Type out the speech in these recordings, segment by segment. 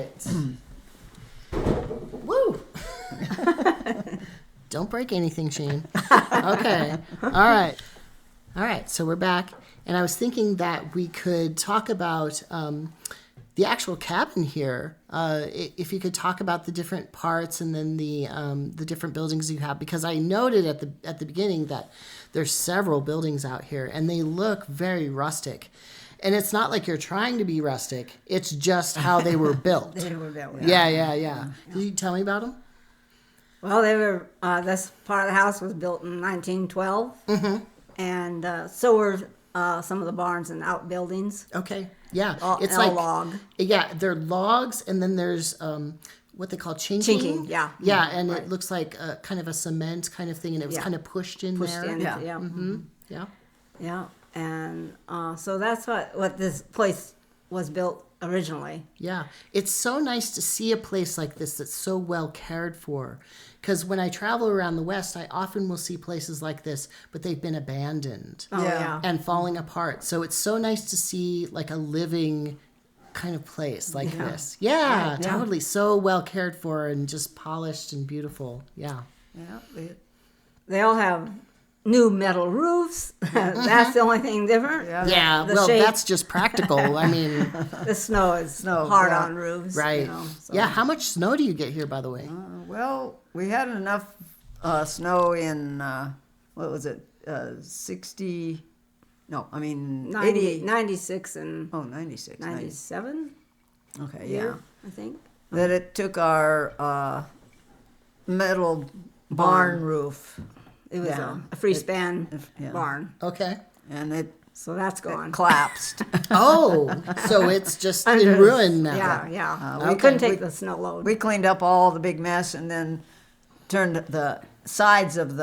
right. Woo! Don't break anything, Shane. Okay. All right. So we're back. And I was thinking that we could talk about the actual cabin here. If you could talk about the different parts and then the different buildings you have, because I noted at the beginning that there's several buildings out here, and they look very rustic. And it's not like you're trying to be rustic. It's just how they were built. They were built. Yeah. Can you tell me about them? Well, they were. This part of the house was built in 1912, and so were some of the barns and outbuildings. Okay. Yeah. It's like log. Yeah, they're logs, and then there's what they call chinking. Chinking, yeah. Yeah, and it looks like kind of a cement kind of thing, and it was kind of pushed in there. Yeah. Yeah. Yeah. And so that's what this place was built originally. Yeah. It's so nice to see a place like this that's so well cared for. Because when I travel around the West, I often will see places like this, but they've been abandoned and falling apart. So it's so nice to see like a living kind of place like this. Yeah, totally. So well cared for and just polished and beautiful. Yeah. Yeah. They all have new metal roofs. That's the only thing different. Yeah, well, that's just practical. I mean, the snow is hard on roofs. Right. So. Yeah, how much snow do you get here, by the way? Well, we had enough snow in, what was it, 60, no, I mean 80. 96 and... Oh, 96. 97? Okay, yeah. I think. That it took our metal barn roof. It was a free-span barn. Okay. And so that's gone. Collapsed. Oh, so it's just in ruin now. Yeah. We couldn't take the snow load. We cleaned up all the big mess and then turned the sides of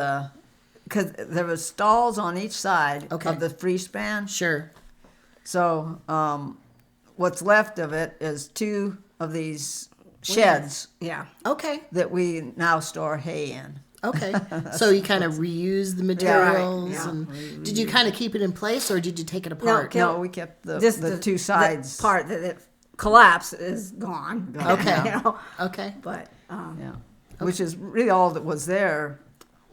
because there was stalls on each side of the free span. Sure. So what's left of it is two of these sheds. Yeah. Okay. That we now store hay in. Okay, so you kind of reuse the materials. Yeah. And did you kind of keep it in place, or did you take it apart? No, we kept the two sides. The part that it collapsed is gone. Okay. Okay. But which is really all that was there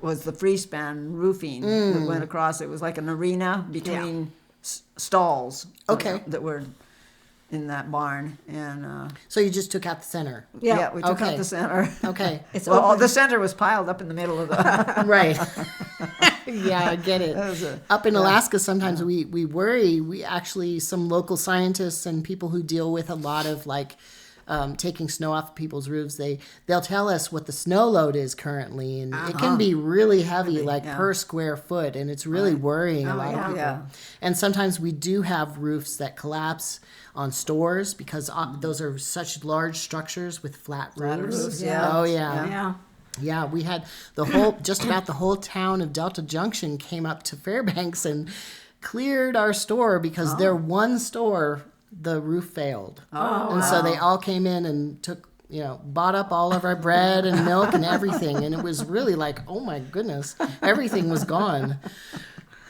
was the free span roofing that went across. It was like an arena between stalls. Okay. That were in that barn, and so you just took out the center. Yeah, we took out the center. Okay, the center was piled up in the middle of the right. Yeah, I get it. Up in Alaska, sometimes we worry. We actually, some local scientists and people who deal with a lot of like taking snow off people's roofs, they'll tell us what the snow load is currently, and it can be really heavy, per square foot, and it's really worrying a lot of people. Yeah. And sometimes we do have roofs that collapse on stores because those are such large structures with flat roofs. Yeah. Oh yeah. Yeah, we had just about the whole town of Delta Junction came up to Fairbanks and cleared our store because their one store, the roof failed. And so they all came in and took, bought up all of our bread and milk and everything. And it was really like, oh my goodness, everything was gone.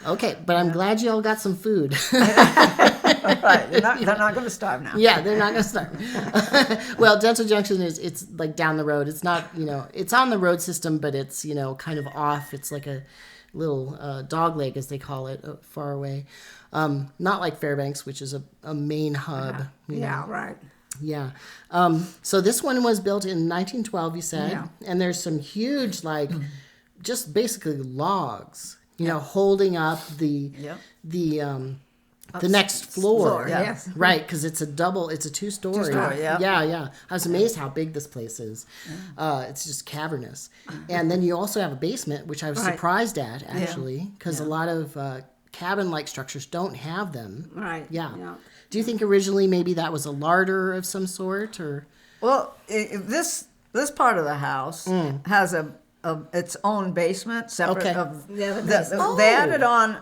Okay, but I'm glad you all got some food. Right, they're not going to starve now. Yeah, they're not going to starve. Well, Delta Junction it's like down the road. It's not, it's on the road system, but it's, kind of off. It's like a little dog leg, as they call it, far away. Not like Fairbanks, which is a main hub. Yeah, right. Yeah. So this one was built in 1912, you said, and there's some huge, just basically logs, holding up the next floor. Yes. Right, because it's a two-story. Two-story, yeah. Yeah. I was amazed how big this place is. It's just cavernous. And then you also have a basement, which I was surprised at, actually, because a lot of cabin-like structures don't have them. Right. Yeah. Do you think originally maybe that was a larder of some sort, or? Well, this part of the house has its own basement separate of they added on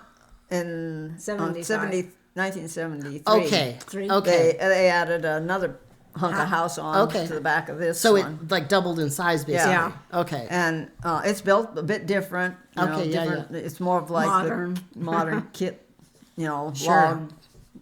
in 1973. Okay. They added another hunk of house on to the back of this. So one. it like doubled in size, basically. Yeah. Okay. And it's built a bit different. Okay. Different. It's more of like modern the modern kit. Sure. Log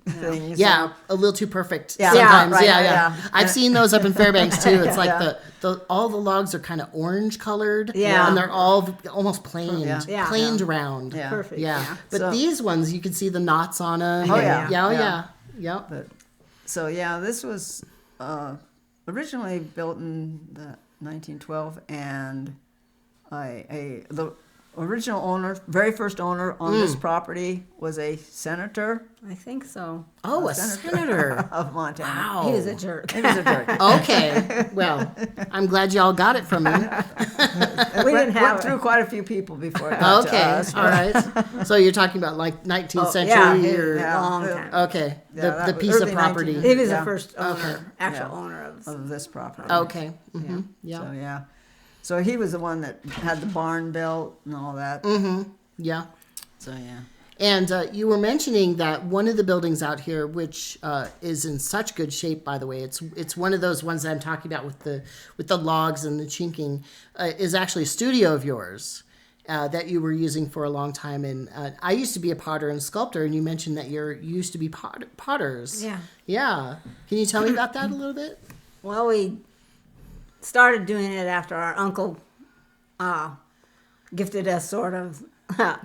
things. Yeah, a little too perfect Yeah. sometimes. Right, Yeah. I've seen those up in Fairbanks too. It's like Yeah. all the logs are kind of orange colored. Yeah. And they're all almost planed. Yeah. Planed around. Yeah. Perfect. Yeah. But So- these ones, you can see the knots on them. Oh, yeah. Yeah. Yep. But, so yeah, this was originally built in 1912, and the original owner, very first owner on this property was a senator I think so. Oh, a senator. of Montana. Wow. He was a jerk. He was a jerk. Okay. Well, I'm glad y'all got it from him. We didn't have Went through it. quite a few people before it got to Okay. us. All right. So you're talking about like 19th century yeah, or yeah. Long time. okay, Yeah, the that was piece of early property. 19th. He was Yeah. the first owner, Okay. actual Yeah. owner of. Of this property. Okay. Mm-hmm. Yeah. So yeah. So he was the one that had the barn built and all that. Yeah. So yeah. And you were mentioning that one of the buildings out here, which is in such good shape, by the way, it's one of those ones that I'm talking about with the logs and the chinking, is actually a studio of yours that you were using for a long time. And I used to be a potter and sculptor, and you mentioned that you used to be potters. Yeah. Yeah. Can you tell me about that a little bit? Well, we started doing it after our uncle gifted us sort of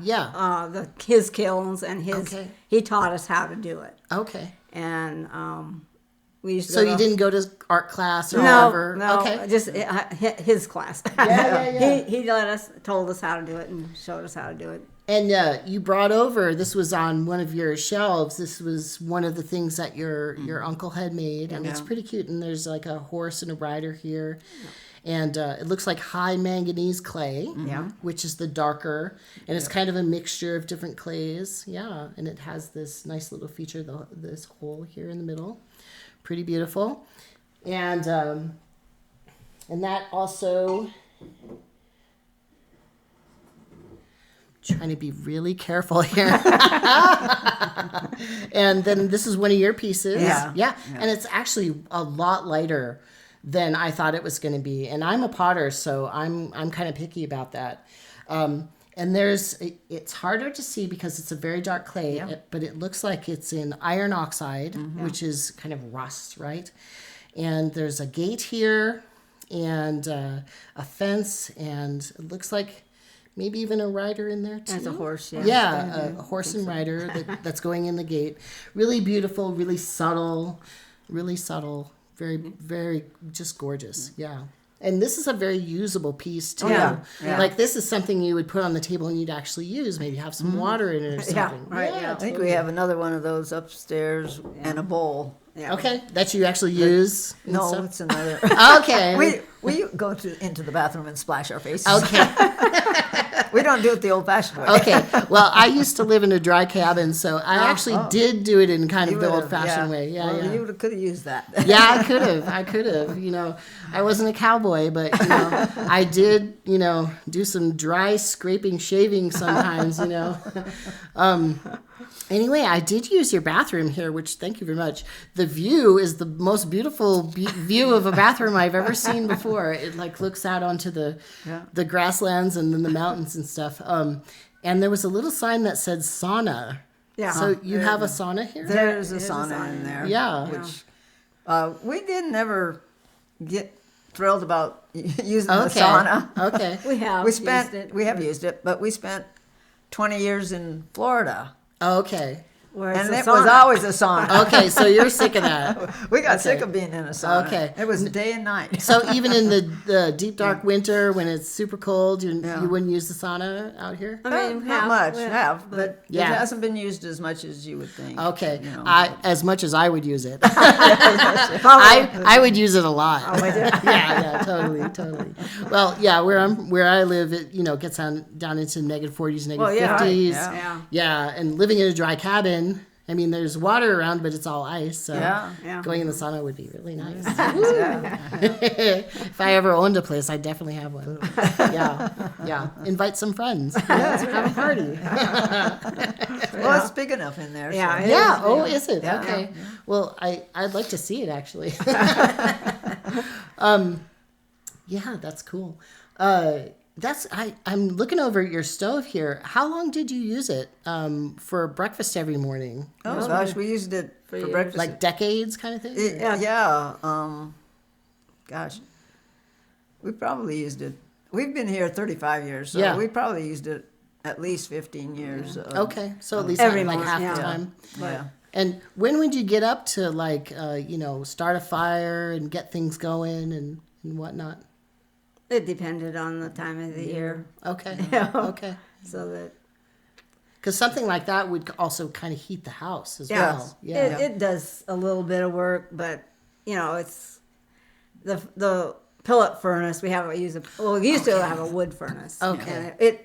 Yeah. his kilns and his. Okay. He taught us how to do it, Okay. and we used to. So go you to- didn't go to art class or No, whatever? no, Okay. just his class. yeah. He told us how to do it and showed us how to do it. And you brought over, this was on one of your shelves, this was one of the things that your uncle had made, and it's pretty cute, and there's like a horse and a rider here, and it looks like high manganese clay, which is the darker, and it's kind of a mixture of different clays, and it has this nice little feature, this hole here in the middle, pretty beautiful, and that also... Trying to be really careful here. And then this is one of your pieces. Yeah. And it's actually a lot lighter than I thought it was going to be. And I'm a potter, so I'm kind of picky about that. And it's harder to see because it's a very dark clay, but it looks like it's in iron oxide, which is kind of rust, right? And there's a gate here and a fence, and it looks like maybe even a rider in there too. There's a horse, yeah. Yeah, a horse and rider that's going in the gate. Really beautiful, really subtle, very, very just gorgeous. Yeah. And this is a very usable piece too. Yeah. Like this is something you would put on the table and you'd actually use. Maybe have some water in it or something. right, yeah. I think we have another one of those upstairs and a bowl. Yeah. Okay, that you actually use. and No, stuff? it's another. Okay. we go into the bathroom and splash our faces. Okay. We don't do it the old-fashioned way. Okay. Well, I used to live in a dry cabin, so I actually did do it in kind of the would've, old-fashioned way. Yeah, well, yeah. You could have used that. Yeah, I could have. You know, I wasn't a cowboy, but you know, I did. You know, do some dry scraping, shaving sometimes. You know. Anyway, I did use your bathroom here, which thank you very much. The view is the most beautiful view of a bathroom I've ever seen before. It like looks out onto the grasslands and then the mountains and stuff. And there was a little sign that said sauna. Yeah. So you have a sauna here? There's a sauna in there. Yeah. Which we didn't ever get thrilled about using the Okay. sauna. Okay. We have We have used used it, but we spent 20 years in Florida. Okay. And it was always a sauna. Okay, so you're sick of that. We got sick of being in a sauna. Okay. It was day and night. So even in the deep dark winter when it's super cold, you wouldn't use the sauna out here? I mean, Not much, but Yeah. it hasn't been used as much as you would think. Okay, you know. as much as I would use it, I would use it a lot. yeah, totally. Well, yeah, where I live, it gets down into -40s, -50s. Yeah, and living in a dry cabin. I mean, there's water around, but it's all ice. So Yeah. going in the sauna would be really nice. Yeah. If I ever owned a place, I'd definitely have one. Yeah. Invite some friends. Have a party. Well, it's big enough in there. Yeah, so. it Yeah. is, Oh, is it? Yeah. Okay. Well, I'd like to see it actually. Yeah, that's cool. I'm looking over at your stove here. How long did you use it for breakfast every morning? Oh gosh, we used it for breakfast. Like decades kind of thing? Gosh, we probably used it. We've been here 35 years, so we probably used it at least 15 years. Okay, so at least every like month, half the time. Yeah. And when would you get up to like start a fire and get things going and whatnot? It depended on the time of the year. Okay. Yeah. Okay. So that. Because something like that would also kind of heat the house as well. Yeah. It does a little bit of work, but it's the pellet furnace. We used to have a wood furnace. Okay. And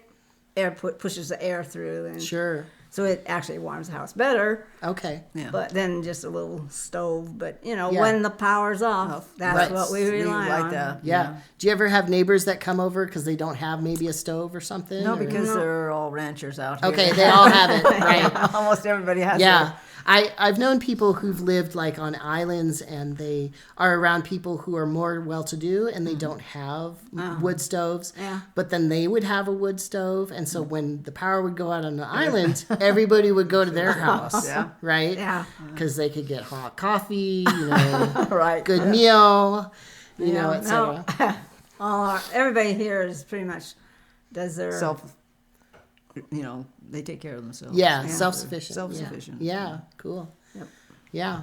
air pushes the air through, and Sure. so it actually warms the house better. Okay. Yeah. But then just a little stove. But when the power's off, that's Right. what we rely like on. that. Yeah. Do you ever have neighbors that come over because they don't have maybe a stove or something? No, or- because they're all ranchers out here. Okay, they all have it, right? Almost everybody has Yeah. I've known people who've lived like on islands and they are around people who are more well-to-do and they don't have wood stoves. Yeah. But then they would have a wood stove. And so when the power would go out on the island, everybody would go to their house. Yeah. Right? Yeah. Because they could get hot coffee, Right. good meal, etc. Everybody here is pretty much does their They take care of themselves. Yeah, self-sufficient. Self-sufficient. Yeah, cool. Yep. Yeah.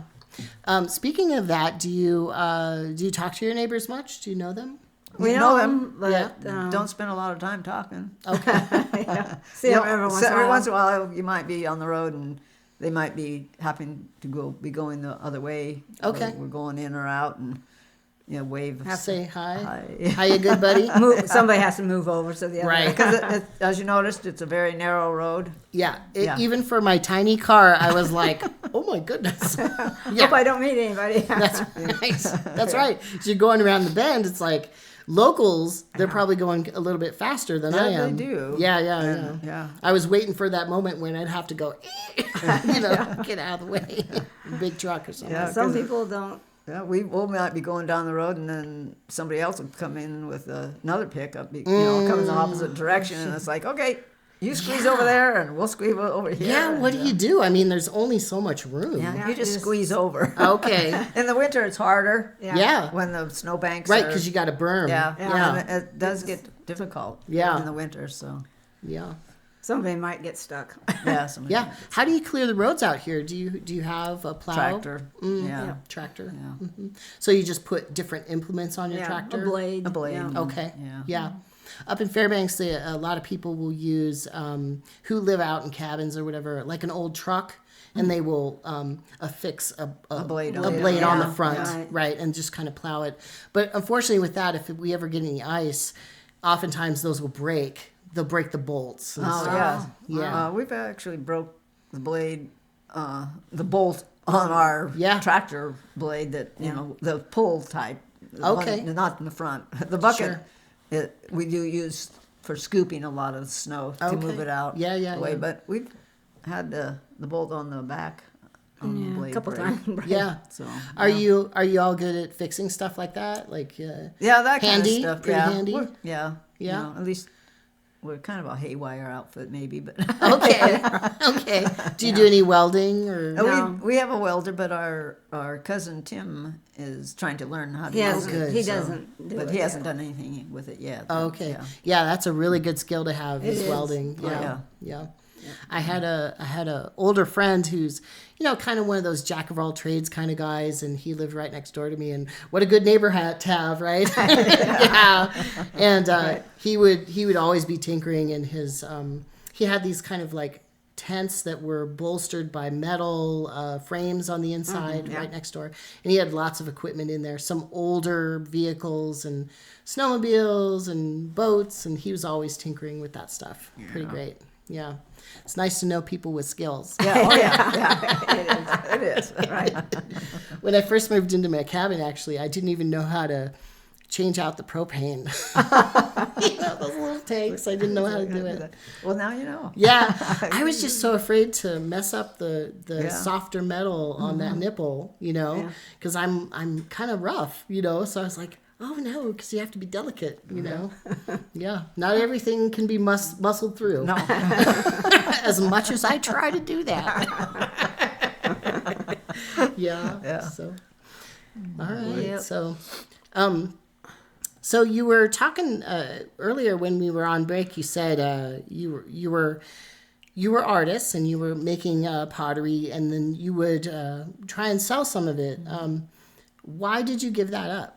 Speaking of that, do you talk to your neighbors much? Do you know them? We know know them, but Don't spend a lot of time talking. Okay. see them every once in a while. Every once in a while, you might be on the road and they might be happen to be going the other way. Okay. We're going in or out and wave. Say hi. Hi. How you good, buddy? Somebody has to move over so the other Right. Because as you noticed, it's a very narrow road. Yeah. Yeah. Even for my tiny car, I was like, oh my goodness. Hope I don't meet anybody. That's right. That's right. So you're going around the bend. It's like locals, they're probably going a little bit faster than I am. They do. Yeah. I was waiting for that moment when I'd have to go, get out of the way. Big truck or something. Yeah. Some people don't. Yeah, we might be going down the road, and then somebody else would come in with another pickup. Come in the opposite direction, and it's like, okay, you squeeze over there, and we'll squeeze over here. Yeah, what do you do? I mean, there's only so much room. Yeah, Yeah, you just just- squeeze over. Okay. In the winter, it's harder. Yeah. When the snowbanks Right, are. because you got to berm. Yeah. Yeah. And it does get difficult. Yeah. In the winter, so Yeah. Somebody might get stuck. yeah. Somebody Yeah. How do you clear the roads out here? Do you have a plow? Tractor. Yeah. Tractor. Yeah. So you just put different implements on your tractor? A blade. A blade. Yeah. Okay. Yeah. Up in Fairbanks, a lot of people will use, who live out in cabins or whatever, like an old truck, and they will affix a blade a on it. blade on the Yeah. front, right, and just kind of plow it. But unfortunately with that, if we ever get any ice, oftentimes those will break. They'll break the bolts. And Oh stuff. yeah. Yeah. We've actually broke the blade, the bolt on our tractor blade that the pull type. The Okay. one, not in the front. The bucket. Sure. We do use for scooping a lot of snow to move it out. Yeah. But we've had the bolt on the back on the blade a couple break. times. Yeah. So Are you all good at fixing stuff like that? Like that handy? kind of stuff. Pretty yeah. handy? Yeah. Yeah. At least we're kind of a haywire outfit, maybe, but. Okay. Okay. Do you do any welding or? No. We have a welder, but our cousin Tim is trying to learn how to He use hasn't. it. He so- doesn't do but it he yet. hasn't done anything with it yet. Oh, but, okay. Yeah. Yeah, that's a really good skill to have is is. welding. Oh, Yeah. yeah. I had a older friend who's, kind of one of those jack of all trades kind of guys, and he lived right next door to me, and what a good neighbor to have, right? Yeah. And he would always be tinkering in his he had these kind of like tents that were bolstered by metal frames on the inside right next door, and he had lots of equipment in there, some older vehicles and snowmobiles and boats, and he was always tinkering with that stuff. Pretty great. Yeah, it's nice to know people with skills. Yeah. Oh, yeah. It is. Right. When I first moved into my cabin, actually, I didn't even know how to change out the propane. Those little tanks. I didn't know how to do it. Well, now you know. Yeah, I was just so afraid to mess up the Yeah. softer metal on that nipple, because I'm kind of rough, so I was like, Oh no, because you have to be delicate, you know. Yeah, not everything can be muscled through. No. As much as I try to do that. Yeah. So, all right. Yep. So you were talking earlier when we were on break. You said you were artists and you were making pottery, and then you would try and sell some of it. Why did you give that up?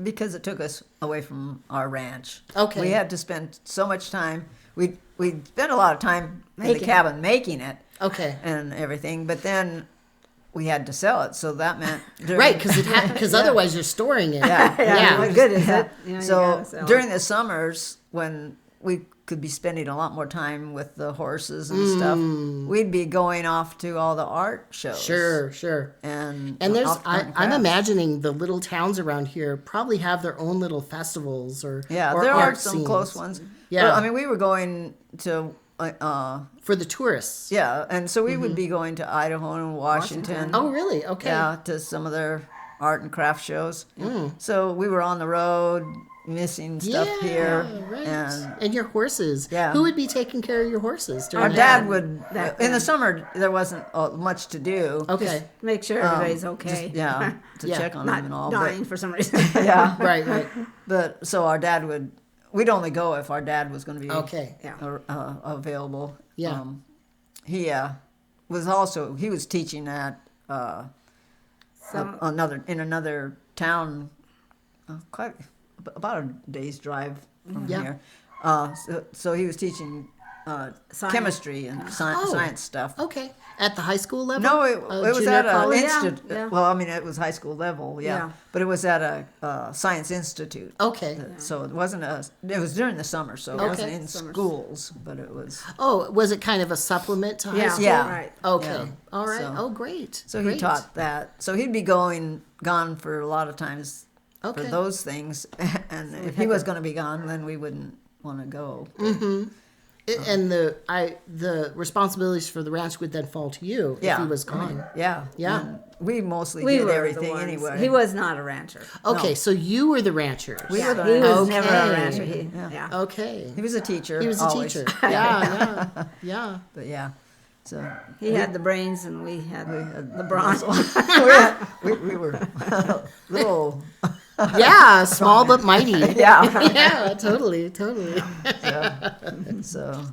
Because it took us away from our ranch. Okay. We had to spend so much time. We spent a lot of time in the cabin making it. Okay. And everything, but then we had to sell it, so that meant right, because otherwise you're storing it. Yeah. What good is it? You know, so during the summers when we could be spending a lot more time with the horses and stuff, we'd be going off to all the art shows. Sure. And there's I'm imagining the little towns around here probably have their own little festivals or there art are some scenes. close ones. Yeah. Well, I mean, we were going to for the tourists. Yeah, and so we would be going to Idaho and Washington. Oh, really? Okay. Yeah, to some of their art and craft shows. So we were on the road, missing stuff here. Right. And your horses. Yeah. Who would be taking care of your horses? Our dad would. In the summer, there wasn't much to do. Okay. Just make sure everybody's okay. To check on them and all. Not dying for some reason. Yeah. Right. But so our dad would. We'd only go if our dad was going to be available. Yeah. He was teaching at another town, quite about a day's drive from here. So he was teaching chemistry and science stuff. Okay. At the high school level? No, it was at an institute. Yeah. Well, I mean, it was high school level, but it was at a science institute. Okay. So it wasn't it was during the summer, so it wasn't in schools, but it was. Oh, was it kind of a supplement to high school? Yeah. Right. Okay. Yeah. All right. So- Oh, great. So Great. he taught that. So he'd be gone for a lot of times for those things, and if he was going to be gone, then we wouldn't want to go. And the responsibilities for the ranch would then fall to you if he was gone. Yeah. Yeah. We mostly did everything anyway. He was not a rancher. Okay, so you were the ranchers. We were the He was Okay. never a rancher. Okay. He was a teacher. He was a always. teacher. Yeah. But yeah. So He had the brains and we had the brawn. we were little. Yeah, small but mighty. Yeah. Yeah, totally. So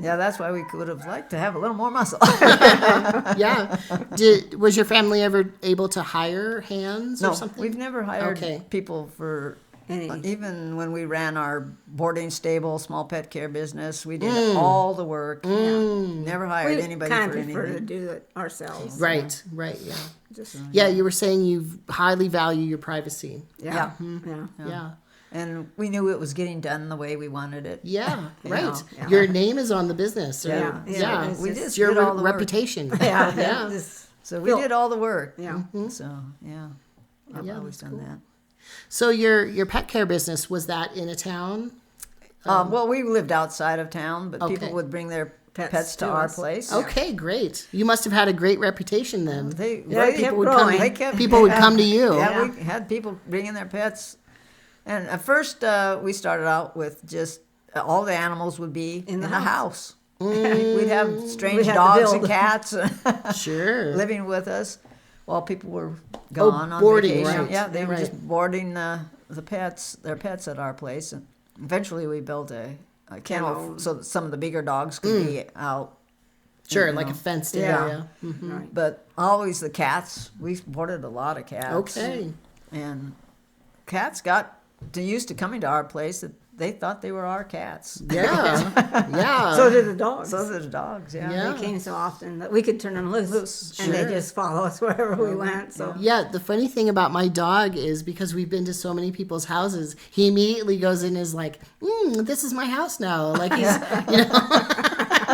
that's why we would have liked to have a little more muscle. Yeah. Was your family ever able to hire hands or something? We've never hired people for even when we ran our boarding stable, small pet care business. We did all the work. Never hired anybody for anything. We kind of prefer to do it ourselves. Right. Yeah. You were saying you highly value your privacy. Yeah. And we knew it was getting done the way we wanted it. Yeah, right. Yeah. Your name is on the business. We It's your did all the work. reputation. Yeah. So we did all the work. Yeah. So I've always done that. So your pet care business, was that in a town? Well, we lived outside of town, but people would bring their pets to our place. Okay, great. You must have had a great reputation then. People would come to you. Yeah, we had people bringing their pets. And at first, we started out with just all the animals would be in the house. We'd have strange dogs and cats living with us while people were gone on boarding, vacation. right. Yeah, they were just boarding their pets at our place. And eventually, we built a kennel so that some of the bigger dogs could be out. Sure, like a fenced area. Right. But always the cats. We boarded a lot of cats. Okay. And cats used to coming to our place that they thought they were our cats. Yeah. So did the dogs. So did the dogs, yeah. They came so often that we could turn them loose. And they just follow us wherever we went. So Yeah, the funny thing about my dog is because we've been to so many people's houses, he immediately goes in and is like, this is my house now. Like he's,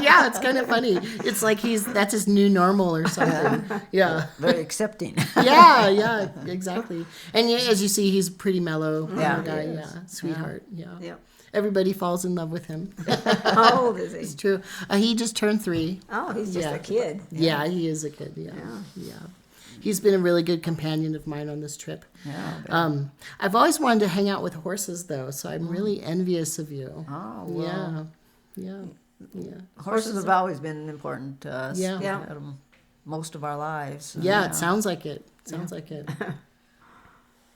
yeah, it's kind of funny. It's like that's his new normal or something. Yeah. Very accepting. Yeah, exactly. And as you see, he's pretty mellow guy. Sweetheart. Yeah. Everybody falls in love with him. How old is he? It's true. He just turned 3. Oh, he's just a kid. Yeah, he is a kid. Yeah. He's been a really good companion of mine on this trip. Yeah. I've always wanted to hang out with horses, though, so I'm really envious of you. Oh, well. Yeah. Horses have always been important to us. Yeah. We've had them most of our lives. Yeah, it sounds like it. Like it.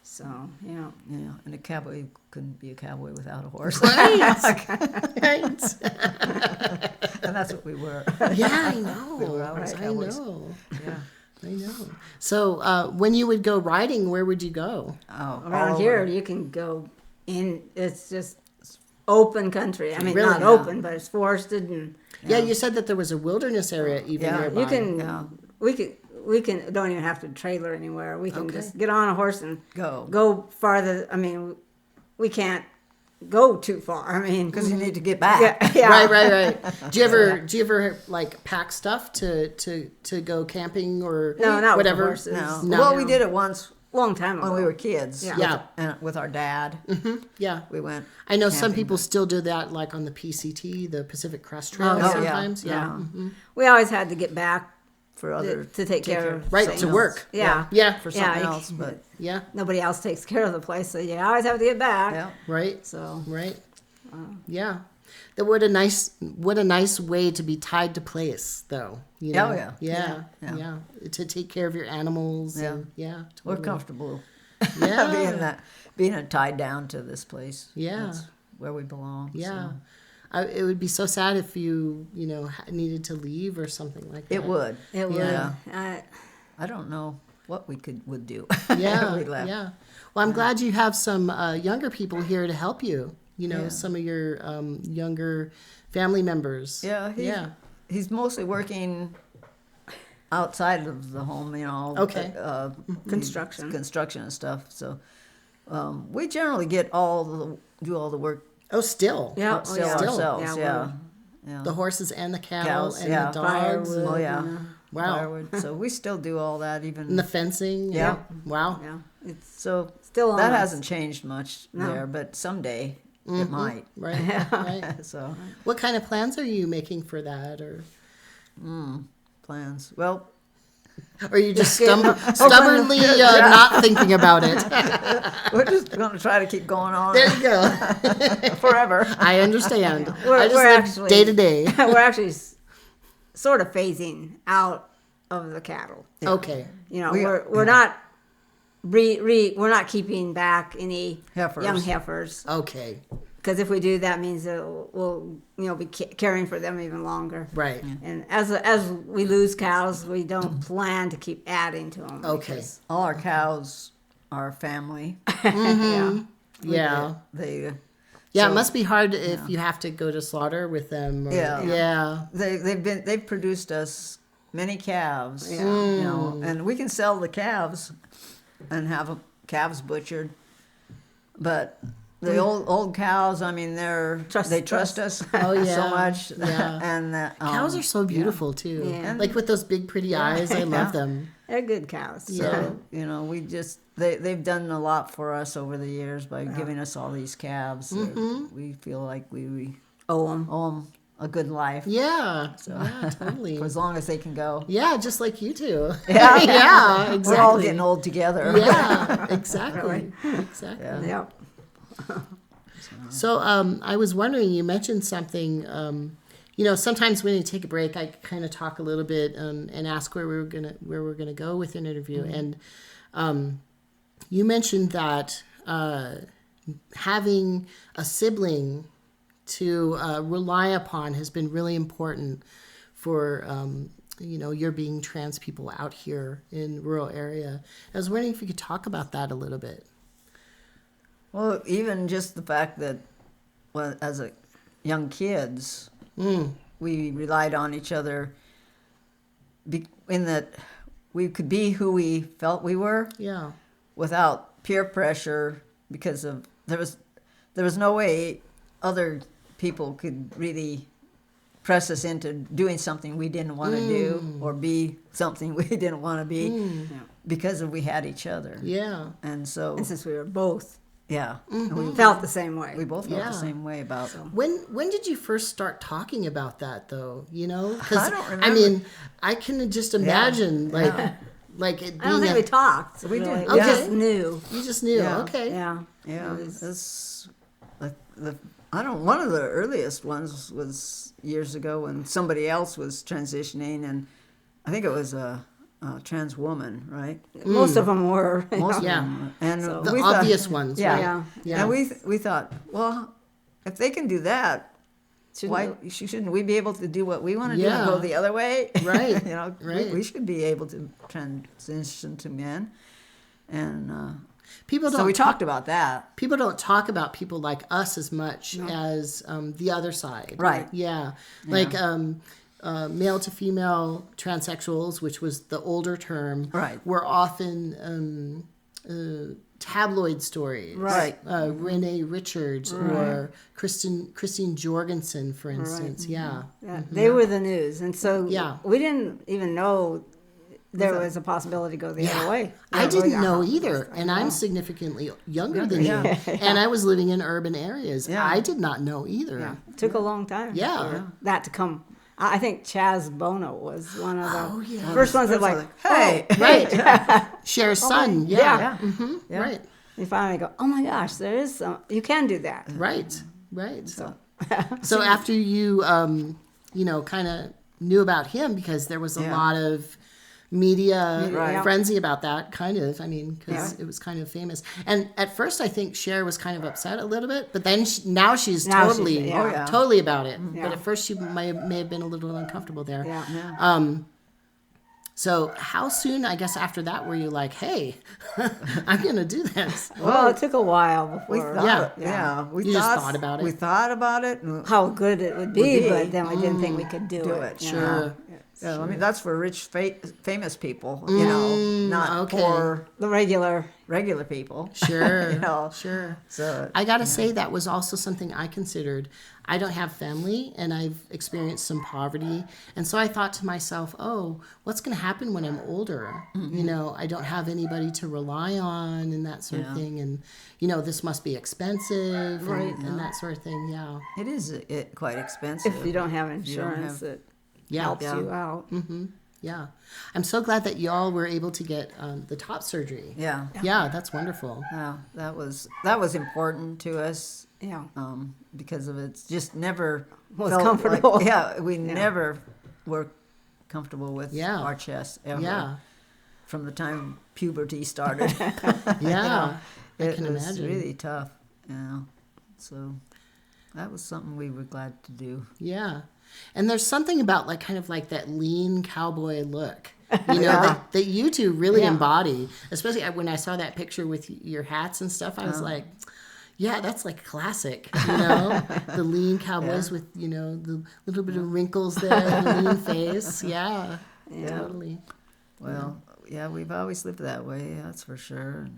So, yeah. Yeah, and a cowboy couldn't be a cowboy without a horse. Right. And that's what we were. Yeah, I know. We were always cowboys. Yeah. I know. So when you would go riding, where would you go? Oh, Around here, you can go in. It's just open country. I mean, Really? not open, but it's forested and. Yeah, you said that there was a wilderness area even nearby. You can. We can. Don't even have to trailer anywhere. We can just get on a horse and go farther. I mean, we can't go too far. I mean, because you need to get back. Yeah. Right. Do you ever like pack stuff to go camping or not whatever? with the horses. No. Well, we did it once Long time ago when we were kids. Yeah. With our dad. Yeah. We went. I know some camping, people still do that, like on the PCT, the Pacific Crest Trail. Sometimes. Yeah. Mm-hmm. We always had to get back for other to take care of Right, things. to work. Yeah. For something you else, can- but Yeah. Nobody else takes care of the place, so you always have to get back. yeah. Right. So Right. Yeah. That what a nice way to be tied to place, though. You know? Oh, yeah. Yeah. To take care of your animals. Yeah. And, yeah. We're Totally. comfortable Yeah. being tied down to this place. Yeah. That's where we belong. Yeah. So. It would be so sad if you needed to leave or something like that. It would. it would. Yeah. Uh, I don't know what we would do. Yeah. if we left. Yeah. Well, I'm glad you have some younger people here to help you. Some of your younger family members. Yeah. He's mostly working outside of the home, Okay. Construction and stuff. So we generally do all the work Oh, still. Yeah. ourselves. Yeah, Yeah. The horses and the cattle Cows, and yeah. the dogs. Firewood. Oh yeah. Wow. Firewood. So we still do all that even. And the fencing. Yeah. Wow. Yeah. It's So still on that us. hasn't changed much there, but someday it might. Right. Right. So What kind of plans are you making for that, or plans. Well, are you just stubbornly not thinking about it? we're just going to try to keep going on There you go. forever. I understand. I We're just live actually- day to day. we're actually sort of phasing out of the cattle. Okay. We're not we're not keeping back any Heifers. young heifers, Okay. because if we do, that means that we'll be caring for them even longer. Right. And as we lose cows, we don't plan to keep adding to them. Okay. because- All our cows are family. Yeah. They Yeah, So- it must be hard if you have to go to slaughter with them. Or, Yeah. Yeah. they've produced us many calves. And we can sell the calves and have calves butchered, but the old cows, I mean, they trust us Oh, yeah. so much. Yeah. And Cows are so beautiful too. Yeah. Like with those big pretty eyes. I love them. They're good cows. So, we just, they've done a lot for us over the years by giving us all these calves. We feel like we Owe them. owe them a good life Yeah. Yeah, totally. for as long as they can go. Yeah, just like you two. Yeah. Yeah, exactly. We're all getting old together. Yeah, exactly. Exactly. Yeah. Yep. So I was wondering, you mentioned something, sometimes when you take a break, I kind of talk a little bit and ask where we're gonna go with an interview. And you mentioned that having a sibling to rely upon has been really important for your being trans people out here in rural area. I was wondering if you could talk about that a little bit. Well, even just the fact that, as young kids, we relied on each other in that we could be who we felt we were Yeah. without peer pressure, because there was no way other people could really press us into doing something we didn't want to do or be something we didn't want to be because we had each other. Yeah. And so, And since we were both yeah, and we felt the same way. we both felt Yeah. the same way about When did you first start talking about that, though? Because I don't I remember. mean, I can just imagine, like it being I don't think we talked. We really. did. We Okay. just knew. You just knew. Yeah. Okay. Yeah. Yeah, It was- it's one of the earliest ones was years ago when somebody else was transitioning, and I think it was a trans woman, right? Most of them were. Most of Yeah. them. And So- The we thought- obvious ones. Yeah. Right? Yeah. Yeah. And we thought, well, if they can do that, shouldn't we be able to do what we want to do Yeah. and go the other way? Right, You know, right. we should be able to transition to men. And People don't so we talked about that. people don't talk about people like us as much as the other side. Right. Yeah. Like male to female transsexuals, which was the older term, Right. were often tabloid stories. Right. Renee Richards or Christine Jorgensen, for instance. Yeah. Yeah, they were the news, and so Yeah. we didn't even know there was a possibility to go the other way. I didn't know either, and I'm significantly younger than you, and I was living in urban areas. Yeah. I did not know either. Yeah, it took a long time Yeah. for that to come. I think Chaz Bono was one of the Yeah, first ones that that's like, hey, Right. Cher's son. Yeah. yeah. Right. you finally go, oh my gosh, there is some, you can do that. Right. Right. So after you, kind of knew about him, because there was a Yeah. lot of media Right. frenzy about that, kind of. I mean, because Yeah. it was kind of famous. And at first, I think Cher was kind of upset a little bit, but then Now now she's she's- totally, yeah. Oh, yeah. totally about it. Yeah. But at first, she may have been a little uncomfortable there. Yeah. So how soon, I guess, after that, were you like, hey, I'm going to do this? Well, it took a while We before. thought, Yeah. we You just thought about it? We thought about it. And How good it would be, be. but then we didn't think we could do Do it. it, you sure. know. yeah, I mean, that's for rich, famous people, you know, not okay. poor, The regular. regular people. Sure, You know, sure. So I got to say that was also something I considered. I don't have family, and I've experienced some poverty, and so I thought to myself, "Oh, what's going to happen when I'm older? You know, I don't have anybody to rely on, and that sort of thing, and this must be expensive, and that sort of thing." Yeah, it is quite expensive. If you don't have insurance, have- it yeah, helps you out. yeah. I'm so glad that y'all were able to get the top surgery. Yeah, Yeah, that's wonderful. yeah, that was important to us. Yeah. Because of it's just never Was felt comfortable. Like, we never were comfortable with Yeah. our chest ever. Yeah, From the time puberty started, yeah. I it can was imagine. really tough. So that was something we were glad to do. Yeah. And there's something about kind of that lean cowboy look, that you two really embody, especially when I saw that picture with your hats and stuff. I was like, yeah, that's classic, the lean cowboys with, the little bit of wrinkles there, the lean face. Yeah, totally. Well, yeah, we've always lived that way. That's for sure.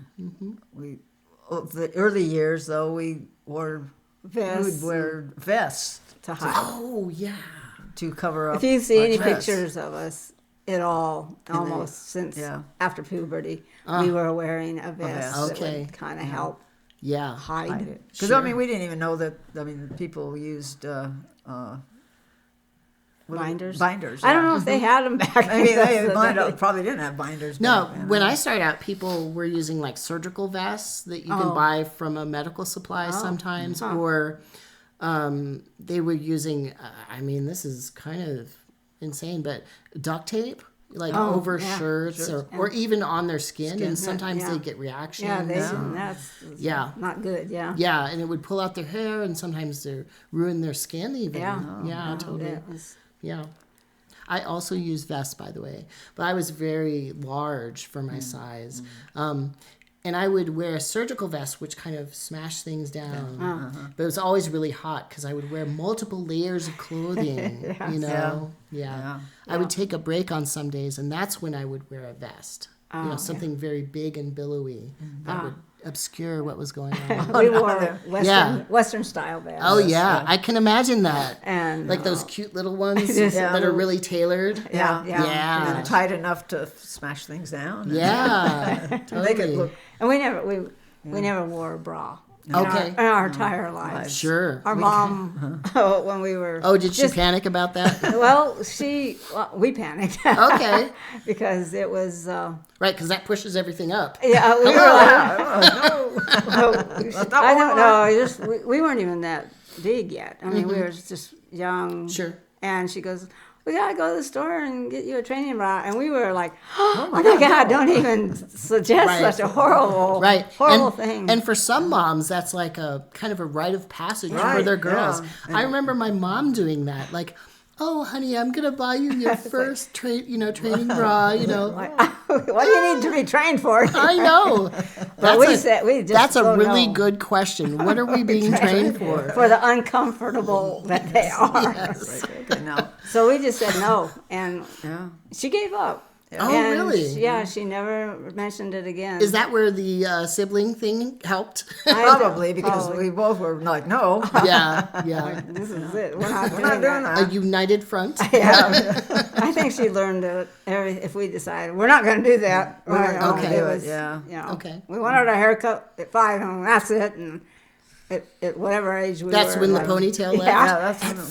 The early years though, we would wear vests To hide. Oh, yeah. to cover up. If you see our any chest. pictures of us at all, almost since yeah. after puberty, we were wearing a vest that Okay. would kind of help Yeah. hide it. Because Sure. I mean, we didn't even know that. I mean, people used Binders. Binders. I don't yeah. know if they had them back I mean, then. probably didn't have binders. No, back then. when I started out, people were using surgical vests that you can buy from a medical supply sometimes, or they were using, I mean, this is kind of insane, but duct tape, over shirts or even on their skin, and sometimes yeah. they get reactions. Yeah, that's Yeah. not good. Yeah. Yeah, and it would pull out their hair, and sometimes they ruin their skin even. Yeah. Totally. That was- Yeah. I also use vests, by the way, but I was very large for my size. And I would wear a surgical vest, which kind of smashed things down. But it was always really hot because I would wear multiple layers of clothing, Yeah. I would take a break on some days, and that's when I would wear a vest. Something very big and billowy that would obscure what was going on. we wore Yeah. Western style vests. Oh, yeah. I can imagine that. And Those cute little ones that are really tailored. yeah. Yeah. And tight enough to smash things down. Yeah. Make it Totally. look. And we never wore a bra. in our entire lives. Sure. Our mom, when we were... Oh, did she panic about that? Well, we panicked. Okay. Because it was... right, because that pushes everything up. Yeah, we were like... I don't know. We weren't even that big yet. I mean, we were just young. Sure. And she goes, we got to go to the store and get you a training bra. And we were like, oh my God, don't even suggest such a horrible thing. And for some moms, that's like a kind of a rite of passage for their girls. Yeah. I remember my mom doing that. Like, oh, honey, I'm going to buy you your first training bra, What do you need to be trained for? I know. That's a really know. good question. What are we being trained for? For the uncomfortable that they are. Yes. No. So we just said no, and she gave up. Oh, and really? She never mentioned it again. Is that where the sibling thing helped? Probably, because we both were like, no. Yeah. Like, this is it. We're not doing A that. united front? Yeah. I think she learned that if we decided we're not going to do that. Okay. Okay. We wanted our haircut at 5, and that's it. And at whatever age we were. That's when the ponytail left? Yeah, that's at when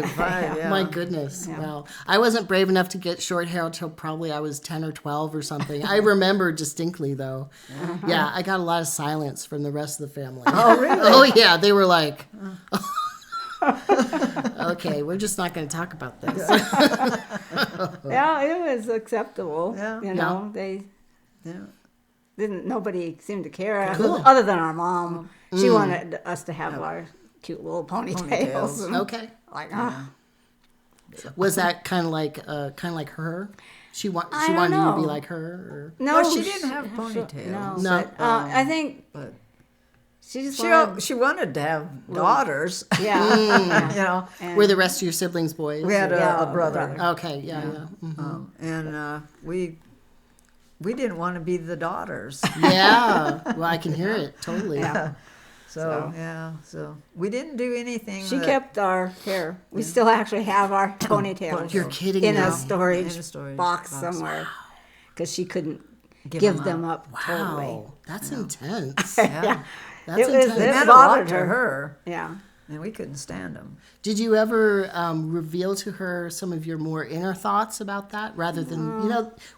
5. Yeah. My goodness. Yeah. Wow. I wasn't brave enough to get short hair until probably I was 10 or 12 or something. I remember distinctly, though. Yeah, I got a lot of silence from the rest of the family. Oh, really? Oh, yeah. They were like, okay, we're just not going to talk about this. Yeah, it was acceptable. Yeah. They nobody seemed to care, Cool. other than our mom. She wanted us to have our cute little ponytails. Okay. Like, Was that kind of like her? She wanted you to be like her? Or? No, well, she didn't have ponytails. No. But, I think she just she wanted to have daughters. Yeah. And Were the rest of your siblings boys? we had a brother. Okay, yeah. Mm-hmm. And we didn't want to be the daughters. Yeah. Well, I can hear it totally. Yeah. So we didn't do anything. She kept our hair. We still actually have our ponytails. You're kidding in now. a storage box somewhere, because she couldn't give them up. Wow, totally. that's intense. Yeah. That's It intense. meant a lot bothered to her. Yeah. And we couldn't stand them. Did you ever reveal to her some of your more inner thoughts about that, rather than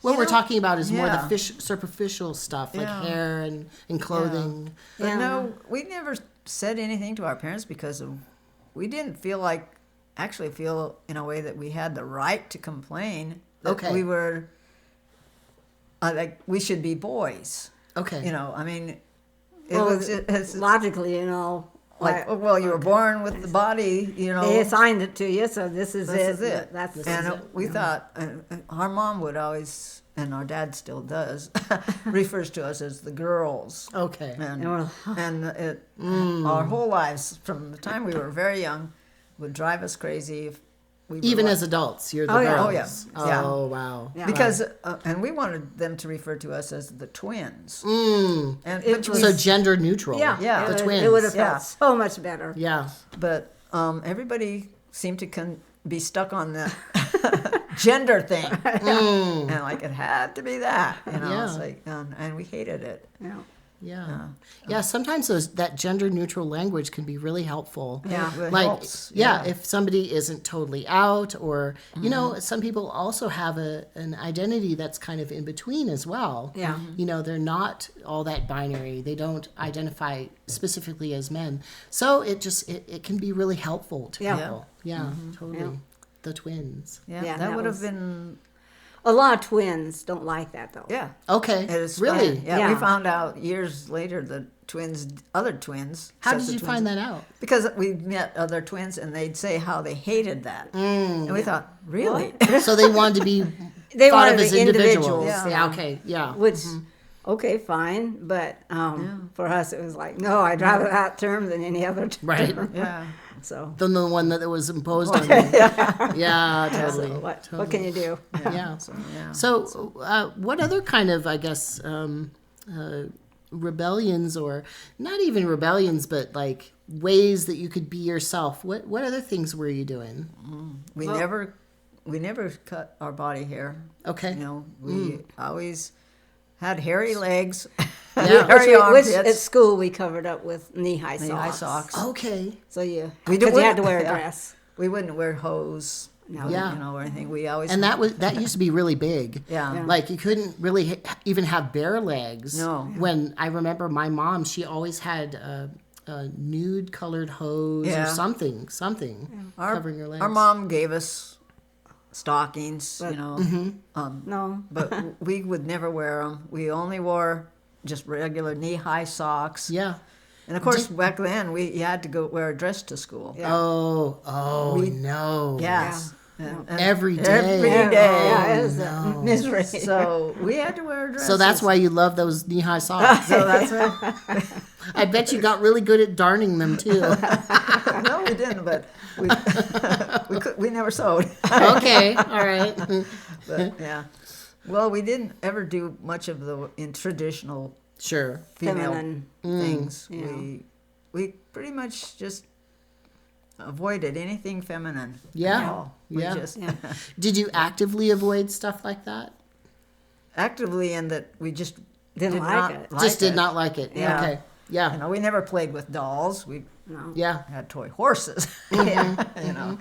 what we're talking about is more the superficial stuff like hair and clothing? But no, we never said anything to our parents because we didn't feel in a way that we had the right to complain. That we were like we should be boys. Okay. I mean, it's logically, like, well, you were born with the body, They assigned it to you, so this is it. We thought, our mom would always, and our dad still does, refers to us as the girls. Okay. And our whole lives, from the time we were very young, would drive us crazy if we were even as adults, you're the girls. Oh, yeah. Oh, wow. Yeah. Because, and we wanted them to refer to us as the twins. So gender neutral. Yeah. The twins. It would have felt so much better. Yeah. But everybody seemed to be stuck on the gender thing. And like, it had to be that. It's like, and we hated it. Yeah. Yeah. Sometimes that gender neutral language can be really helpful. Yeah. It Like, helps. if somebody isn't totally out, or, some people also have an identity that's kind of in between as well. Yeah. They're not all that binary. They don't identify specifically as men. So it can be really helpful to people. Yeah, totally. Yeah. The twins. Yeah, that would have been... A lot of twins don't like that, though. Yeah. Okay. It's really? Yeah, we found out years later the other twins. How did you find that out? Because we met other twins and they'd say how they hated that. And we thought, really? So they wanted to be They thought wanted of to as be individuals. individuals. Yeah, okay, yeah. Which, okay, fine. But for us, it was like, no, I'd rather that term than any other term. Right. Yeah. So. Than the one that was imposed on you. Yeah, totally. So what can you do? Yeah. So what other kind of, I guess, rebellions, or not even rebellions, but like ways that you could be yourself? What other things were you doing? We never cut our body hair. Okay. We always had hairy legs. Yeah. Which at school we covered up with knee-high socks. Okay. So you wouldn't- had to wear a dress. We wouldn't wear hose. No. Yeah. You know, or anything. We always that used to be really big. Yeah. Like you couldn't really even have bare legs. No. When I remember my mom, she always had a nude colored hose or something covering her legs. Our mom gave us stockings, you know. No. But we would never wear them. We only wore just regular knee-high socks. Yeah. And of course, back then, you had to go wear a dress to school. Yeah. Oh no. Yes. Yeah. Every day. Every day. Yeah, it was a misery. So we had to wear dresses. So that's why you love those knee-high socks. So that's why. I bet you got really good at darning them too. No, we didn't, but we never sewed. Okay, all right. But, yeah. Well, we didn't ever do much of in traditional Sure. female Feminine. things. Yeah. We pretty much just avoided anything feminine. Yeah. No, we Yeah. just Did you actively avoid stuff like that? actively in that we just Didn't like not it. Just did not like it. Yeah. Okay. Yeah. You know, we never played with dolls. We No. Yeah. had toy horses. Yeah. You know,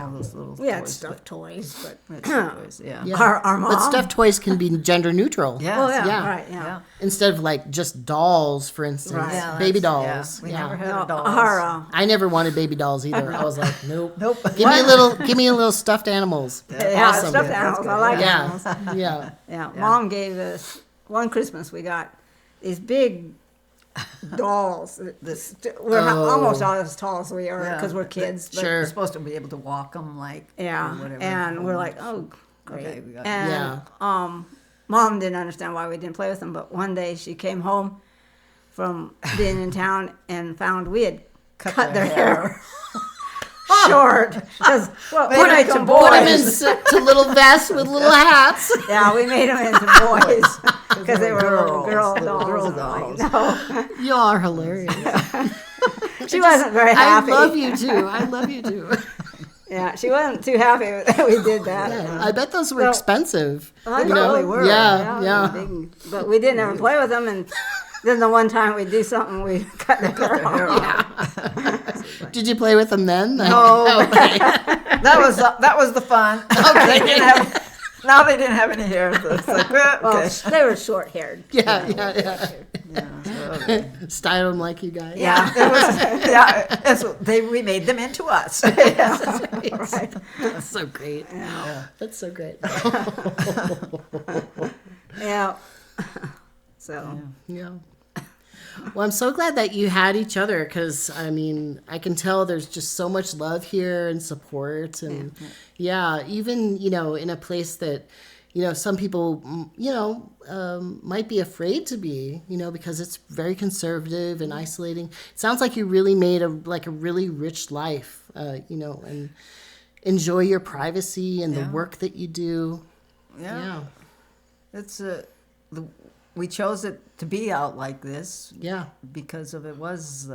all those little We had toys, stuffed toys, but but- toys, yeah. Yeah. our mom. But stuffed toys can be gender neutral. Yes. Oh yeah, Yeah. right, yeah. Yeah. Instead of like just dolls, for instance. Right. Yeah, Baby that's- dolls. yeah. We Yeah. never had No, dolls. I never wanted baby dolls either. I was like, nope. Nope. Give me a little stuffed animals. yeah, Awesome. stuffed That's animals. good. I like Yeah. animals. Yeah. Yeah, Mom gave us one Christmas. We got these big dolls. We're not, almost not as tall as we are Yeah. because we're kids. But, Sure. You're supposed to be able to walk them like Yeah, or whatever. and we're like, oh, great. Okay, we got- And Mom didn't understand why we didn't play with them. But one day she came home from being in town and found we had cut their hair short. Put them them Put them in boys. to little vests with little hats. Yeah, we made them into boys because they were little girls, girl little dolls. girl I'm like, no. You are hilarious. She wasn't very happy. I love you too. I love you too. Yeah, she wasn't too happy that we did that. I bet those were So- expensive. I you know? probably were. Yeah, yeah. But we didn't ever play with them, and then the one time we do something, we cut their hair off. Did you play with them then? No. Okay. that was the fun. Okay. Now they didn't have any hair. So it's like, Well, okay. they were short-haired. Yeah. Yeah, so, okay. Style them like you guys. Yeah, it was. Yeah, we made them into us. Right. That's so great. That's so great. Yeah. So. Yeah. Well, I'm so glad that you had each other because, I mean, I can tell there's just so much love here and support. And, even, in a place that, some people, might be afraid to be, because it's very conservative and isolating. It sounds like you really made a really rich life, and enjoy your privacy and the work that you do. Yeah. It's we chose it to be out like this. Yeah. Because of it was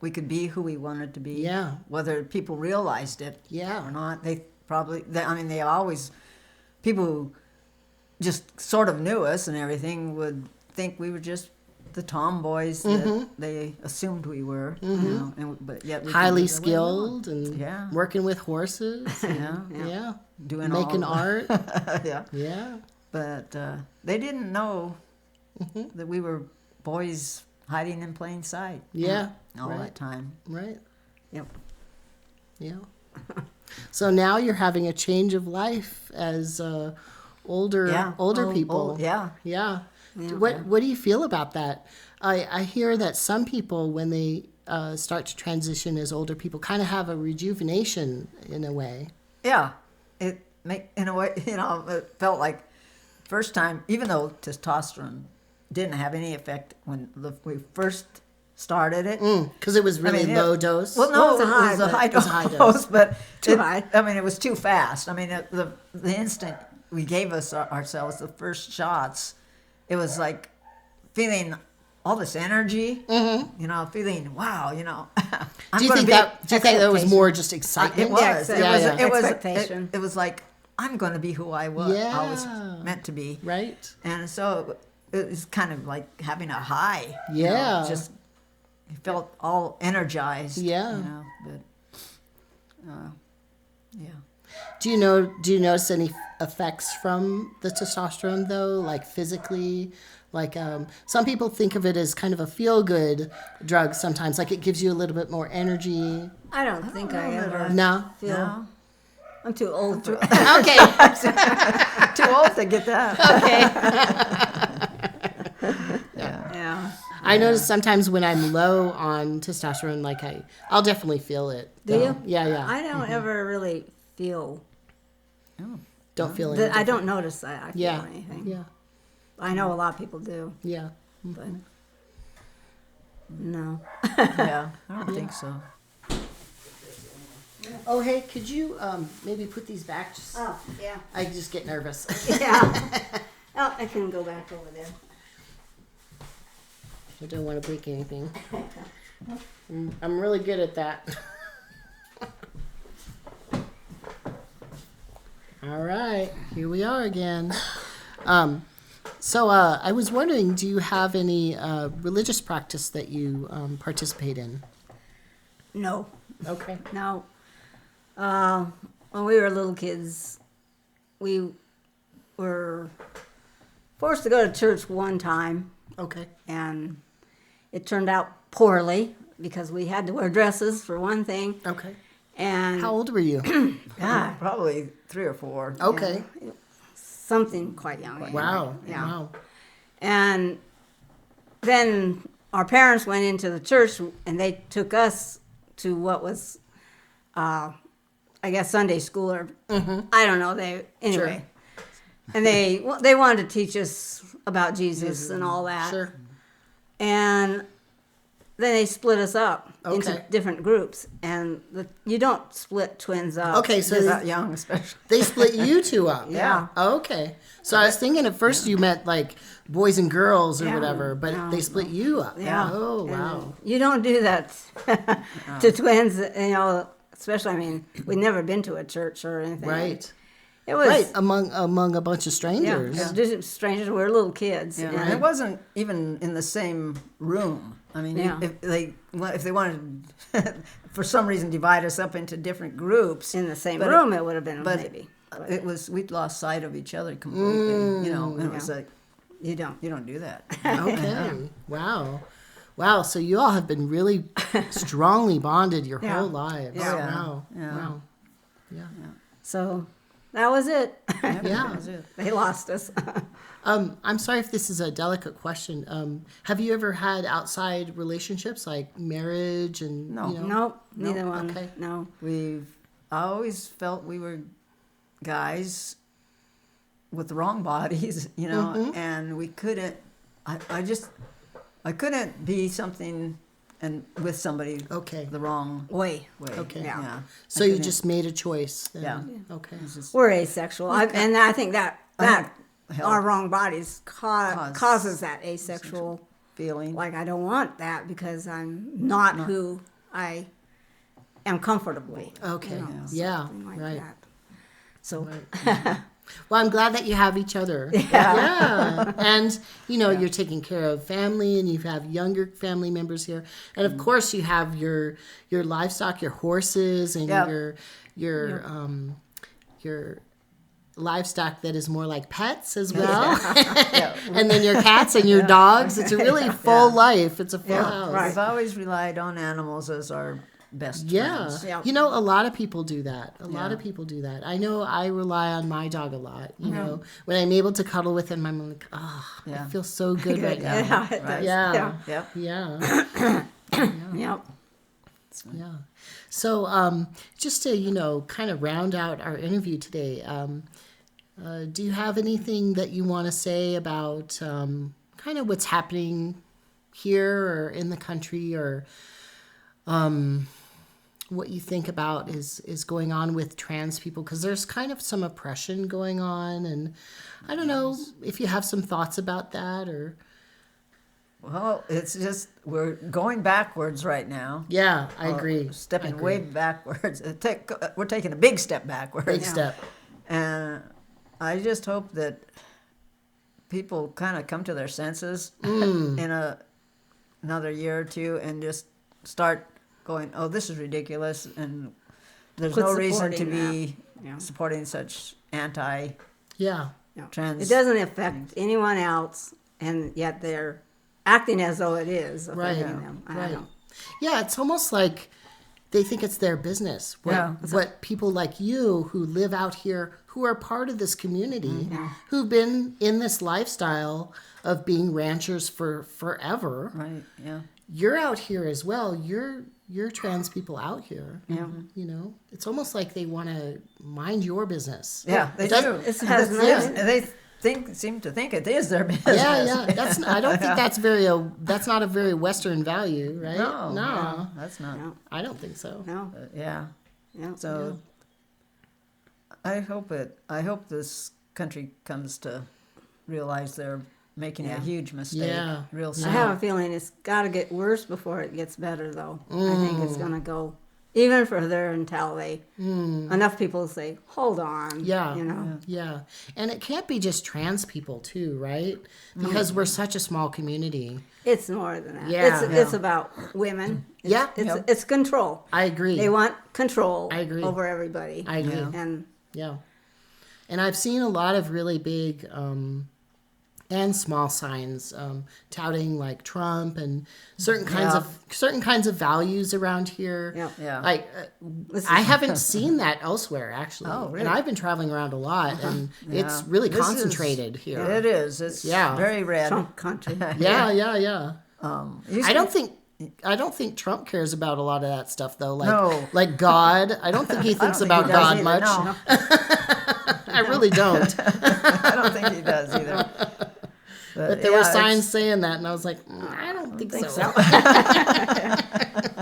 we could be who we wanted to be. Yeah. Whether people realized it. Yeah. Or not, they always people who just sort of knew us and everything would think we were just the tomboys that they assumed we were. But yet we Highly could do the way we skilled and Yeah. working with horses. want. Yeah. Doing Making all art. yeah. Yeah. But they didn't know that we were boys hiding in plain sight. Yeah. All Right. that time. Right. Yep. Yeah. So now you're having a change of life as older people. Yeah. Yeah. What do you feel about that? I hear that some people, when they start to transition as older people, kind of have a rejuvenation in a way. Yeah. In a way, it felt like first time, even though testosterone didn't have any effect when we first started it. Because it was really low dose. Well, no, Well, it was a high high dose, but Too high. it was too fast. I mean, the instant we gave ourselves the first shots, it was like feeling all this energy. Feeling wow. Do you think that was more just excitement? It was. Yeah, It was. expectation. It was like I'm going to be who I was always meant to be. Right. And so it was kind of like having a high. Yeah. Just you felt all energized. Yeah. But yeah. Do you notice any effects from the testosterone though, like physically? Like some people think of it as kind of a feel-good drug sometimes, like it gives you a little bit more energy. I don't think I ever No. feel. No. I'm too old for Okay. Too old to get that. Okay. Yeah. I notice sometimes when I'm low on testosterone, like I'll definitely feel it. Do you? Yeah. I don't ever really feel. Don't feel anything. I don't notice that I feel anything. Yeah. I know a lot of people do. Yeah. But no. Yeah, I don't think so. Oh, hey, could you maybe put these back? Oh, yeah. I just get nervous. Yeah. Oh, I can go back over there. I don't want to break anything. I'm really good at that. All right, here we are again. So I was wondering, do you have any religious practice that you participate in? No. Okay. No. When we were little kids, we were forced to go to church one time. Okay. And it turned out poorly because we had to wear dresses for one thing. Okay. And how old were you? God, probably 3 or 4. Okay. Yeah, something quite young. Wow. Yeah. Wow. And then our parents went into the church and they took us to what was, I guess, Sunday school or I don't know. Anyway. Sure. And they wanted to teach us about Jesus and all that. Sure. And then they split us up into different groups, and you don't split twins up. Okay, so that young, especially. They split you two up. Yeah. Okay. So I was thinking at first you meant like boys and girls or whatever, but they split you up. Yeah. Oh, wow. You don't do that to twins, especially, I mean, we'd never been to a church or anything. Right. It was right among a bunch of strangers. Yeah, just strangers. We were little kids. Yeah, and it wasn't even in the same room. I mean, if they wanted for some reason divide us up into different groups in the same room, it would have been maybe. But it was we'd lost sight of each other completely. And it was like you don't do that. Okay. Wow. So you all have been really strongly bonded your whole lives. Yeah. Wow. Yeah. Wow. Yeah. So. That was it. Yeah. That was it. They lost us. I'm sorry if this is a delicate question. Have you ever had outside relationships like marriage and No. Nope, neither one. Okay. No. I always felt we were guys with the wrong bodies, and we couldn't. I couldn't be something and with somebody the wrong way. Okay. Yeah. So you just made a choice then. Yeah. Okay. We're asexual. And I think that our wrong bodies causes that asexual feeling. Like I don't want that because I'm not who I am comfortably. Okay. Like right. That. So well, I'm glad that you have each other. Yeah. And, you're taking care of family and you have younger family members here. And, of course, you have your livestock, your horses and your livestock that is more like pets as well. And then your cats and your dogs. It's a really full life. It's a full house. Right. We've always relied on animals as our best friends. Yeah. A lot of people do that. A lot of people do that. I know I rely on my dog a lot. When I'm able to cuddle with him, I'm like, I feel so good right now. Yeah, it does. Yeah. Yep. Yeah. So just to, kind of round out our interview today, do you have anything that you want to say about kind of what's happening here or in the country or what you think about is going on with trans people? Because there's kind of some oppression going on, and I don't know if you have some thoughts about that or... Well, it's just we're going backwards right now. Yeah, I agree. Stepping way backwards. We're taking a big step backwards. Big step. And I just hope that people kind of come to their senses in another year or two and just start going, oh, this is ridiculous, and there's no reason to be supporting such anti-trans. It doesn't affect anyone else, and yet they're acting as though it is affecting them. I don't know. Yeah, it's almost like they think it's their business. What people like you who live out here, who are part of this community, who've been in this lifestyle of being ranchers for forever. Right, yeah. You're out here as well. You're trans people out here. Yeah. You know, it's almost like they want to mind your business. Yeah, they do. They seem to think it is their business. Yeah. I don't think that's not a very Western value, right? No, that's not. No. I don't think so. No. Yeah. Yeah. So I hope this country comes to realize they're making a huge mistake. Yeah. Real soon. I have a feeling it's got to get worse before it gets better, though. I think it's going to go even further until enough people say, hold on. Yeah. You know? Yeah. And it can't be just trans people, too, right? Because we're such a small community. It's more than that. Yeah. It's about women. It's control. I agree. They want control over everybody. I agree. And And I've seen a lot of really big and small signs touting like Trump and certain kinds of values around here. Like I haven't seen that elsewhere actually. Oh, really? And I've been traveling around a lot, and it's really concentrated here. It is. It's very red. Trump country. Yeah. I don't think Trump cares about a lot of that stuff though. Like God. I don't think he thinks about God either, much. No. I really don't. I don't think he does either. But there were signs saying that, and I was like, I don't think so.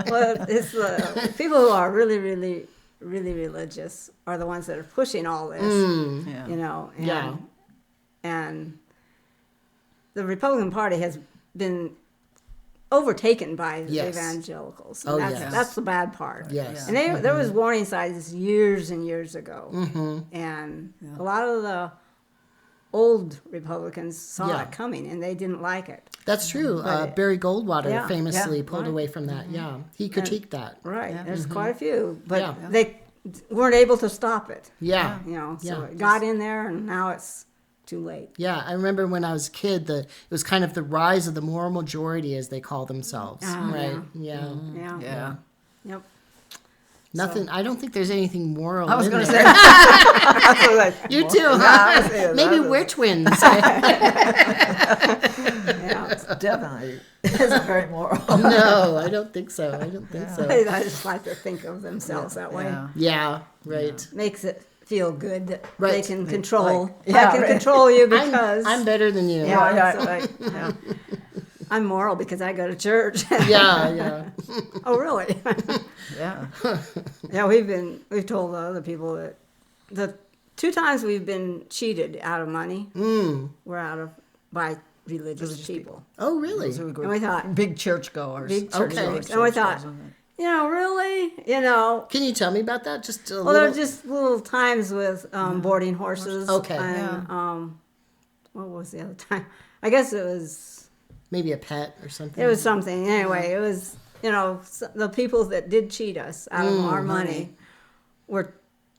Well, it's the people who are really, really, really religious are the ones that are pushing all this. You know, and the Republican Party has been overtaken by the evangelicals. And that's the bad part. Yes. And there was warning signs years and years ago. And a lot of the old Republicans saw it coming, and they didn't like it. That's true. Barry Goldwater famously pulled away from that. Yeah, he critiqued that. Right. There's quite a few, but they weren't able to stop it. Yeah. You know, so it got in there, and now it's too late. Yeah, I remember when I was a kid, it was kind of the rise of the moral majority, as they call themselves. Right. Yeah. Yep. Nothing. I don't think there's anything moral. I was going to say. You too, huh? Maybe we're twins. It's definitely isn't very moral. No, I don't think so. I just like to think of themselves that way. Yeah. Right. Makes it feel good that right. they can control. I can control you because I'm better than you. Yeah. I'm moral because I go to church. Yeah. Oh, really? Yeah. Yeah, we've told other people that the 2 times we've been cheated out of money, we're by religious people. Oh, really? So and we thought big churchgoers. And we thought, really? Can you tell me about that? Just a little? There were just little times with boarding horses. Okay. And, what was the other time? I guess it was... Maybe a pet or something. It was something. Anyway, it was, the people that did cheat us out of our money were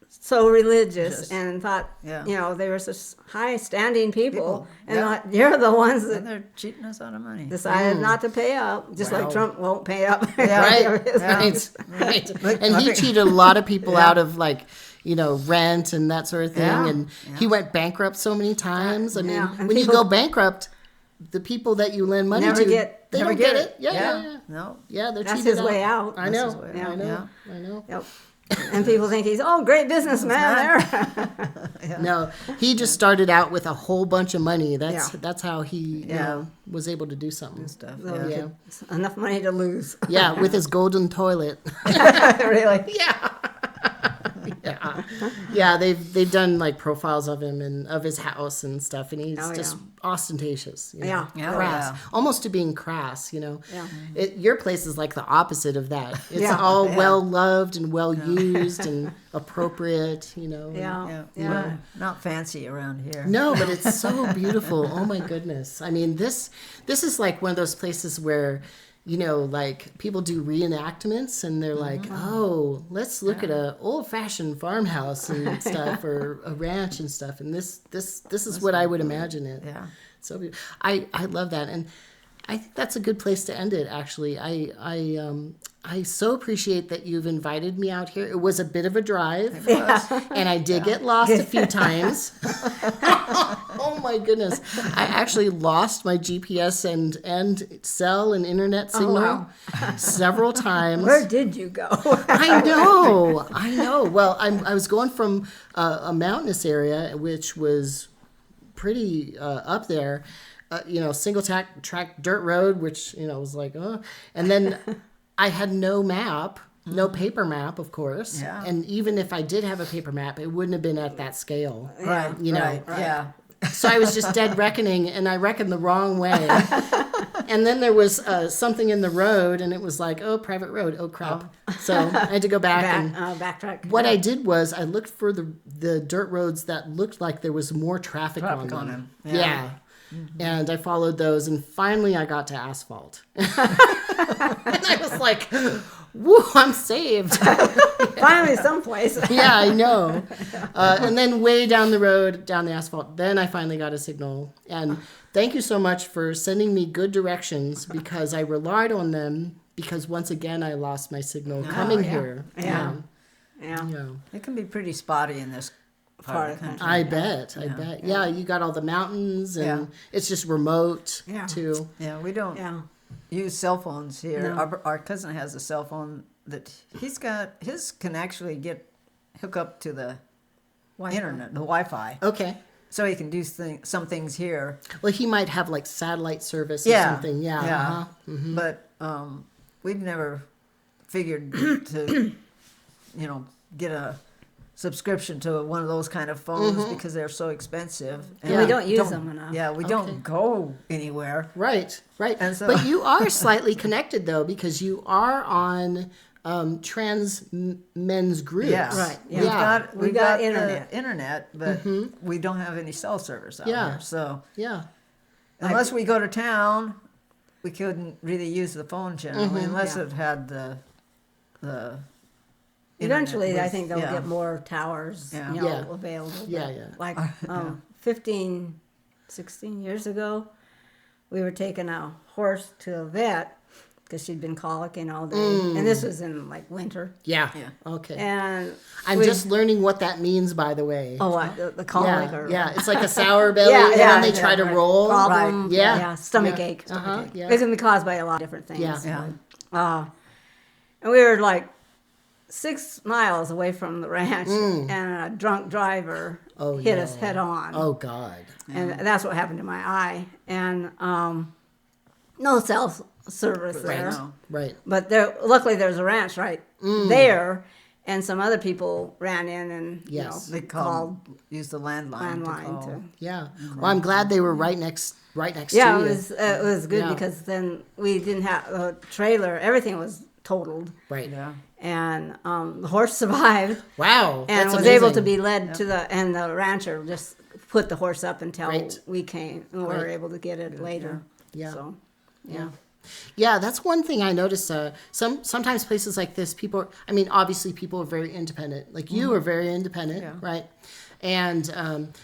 so religious and thought, they were such high-standing people. And thought, you're the ones that... And they're cheating us out of money. Decided not to pay up, just like Trump won't pay up. Right. And he cheated a lot of people out of, rent and that sort of thing. Yeah. And he went bankrupt so many times. I mean, when you go bankrupt... The people that you lend money to, they don't get it. Yeah. No. Yeah, they're That's his way out. I know. I know. Yep. And people think he's, great businessman there. No, he just started out with a whole bunch of money. That's how he was able to do something. Stuff. Enough money to lose. Yeah, with his golden toilet. Really? Yeah. Yeah, they've done like profiles of him and of his house and stuff, and he's just ostentatious. You know? Crass, almost to being crass. You know, your place is like the opposite of that. It's all well loved and well used and appropriate. You know, We're not fancy around here. No, but it's so beautiful. Oh my goodness! I mean, this is like one of those places where, you know, like people do reenactments and they're like, oh, let's look at a old-fashioned farmhouse and stuff, or a ranch and stuff. And this is what I would imagine it. Yeah. So I love that, and I think that's a good place to end it. Actually, I so appreciate that you've invited me out here. It was a bit of a drive, and I did get lost a few times. Oh my goodness! I actually lost my GPS and cell and internet signal several times. Where did you go? I know. Well, I was going from a mountainous area, which was pretty up there. You know, single track dirt road, which, you know, was like, and then I had no map, no paper map, of course. Yeah. And even if I did have a paper map, it wouldn't have been at that scale. Right. You know. Right. Yeah. So I was just dead reckoning, and I reckoned the wrong way. And then there was something in the road, and it was like, oh, private road. Oh, crap. So I had to go back and backtrack. What I did was I looked for the dirt roads that looked like there was more traffic on them. Yeah. Mm-hmm. And I followed those, and finally I got to asphalt. And I was like, woo, I'm saved. Finally someplace. Yeah, I know. And then way down the road, down the asphalt, then I finally got a signal. And thank you so much for sending me good directions, because I relied on them, because once again I lost my signal coming here. Yeah. It can be pretty spotty in this part of the country. I bet. Yeah, you got all the mountains, and it's just remote too. Yeah, we don't use cell phones here. No. Our cousin has a cell phone that he's got. His can actually hook up to the internet, the Wi-Fi. Okay. So he can do some things here. Well, he might have like satellite service or something. Yeah. Yeah. Mm-hmm. But we've never figured to, you know, get a subscription to one of those kind of phones because they're so expensive. And we don't use them enough. Yeah, we don't go anywhere. Right. And so, but you are slightly connected, though, because you are on trans men's groups. Yes. Right. Yeah. We've got internet, but we don't have any cell service out here. So unless we go to town, we couldn't really use the phone generally, unless it had the Eventually, I think they'll get more towers available. Like 15, 16 years ago, we were taking a horse to a vet because she'd been colicking all day. And this was in like winter. Yeah. Okay. And I'm just learning what that means, by the way. Oh, what? The colic? Yeah, it's like a sour belly, and then they try to roll. Problem. Right. Yeah. Stomach ache. It can be caused by a lot of different things. Yeah. And we were like 6 miles away from the ranch, and a drunk driver hit us head on. Oh, God. And that's what happened to my eye. And no cell service there. Right. But luckily there's a ranch right there, and some other people ran in and they used the landline to call. Yeah. Well, I'm glad they were right next to you. Yeah, it was good because then we didn't have a trailer. Everything was totaled. Right. Yeah. And the horse survived. Wow. And was able to be led to and the rancher just put the horse up until we came and we were able to get it later. Yeah. So, Yeah, that's one thing I notice. Sometimes places like this, obviously people are very independent. Like you are very independent, right? And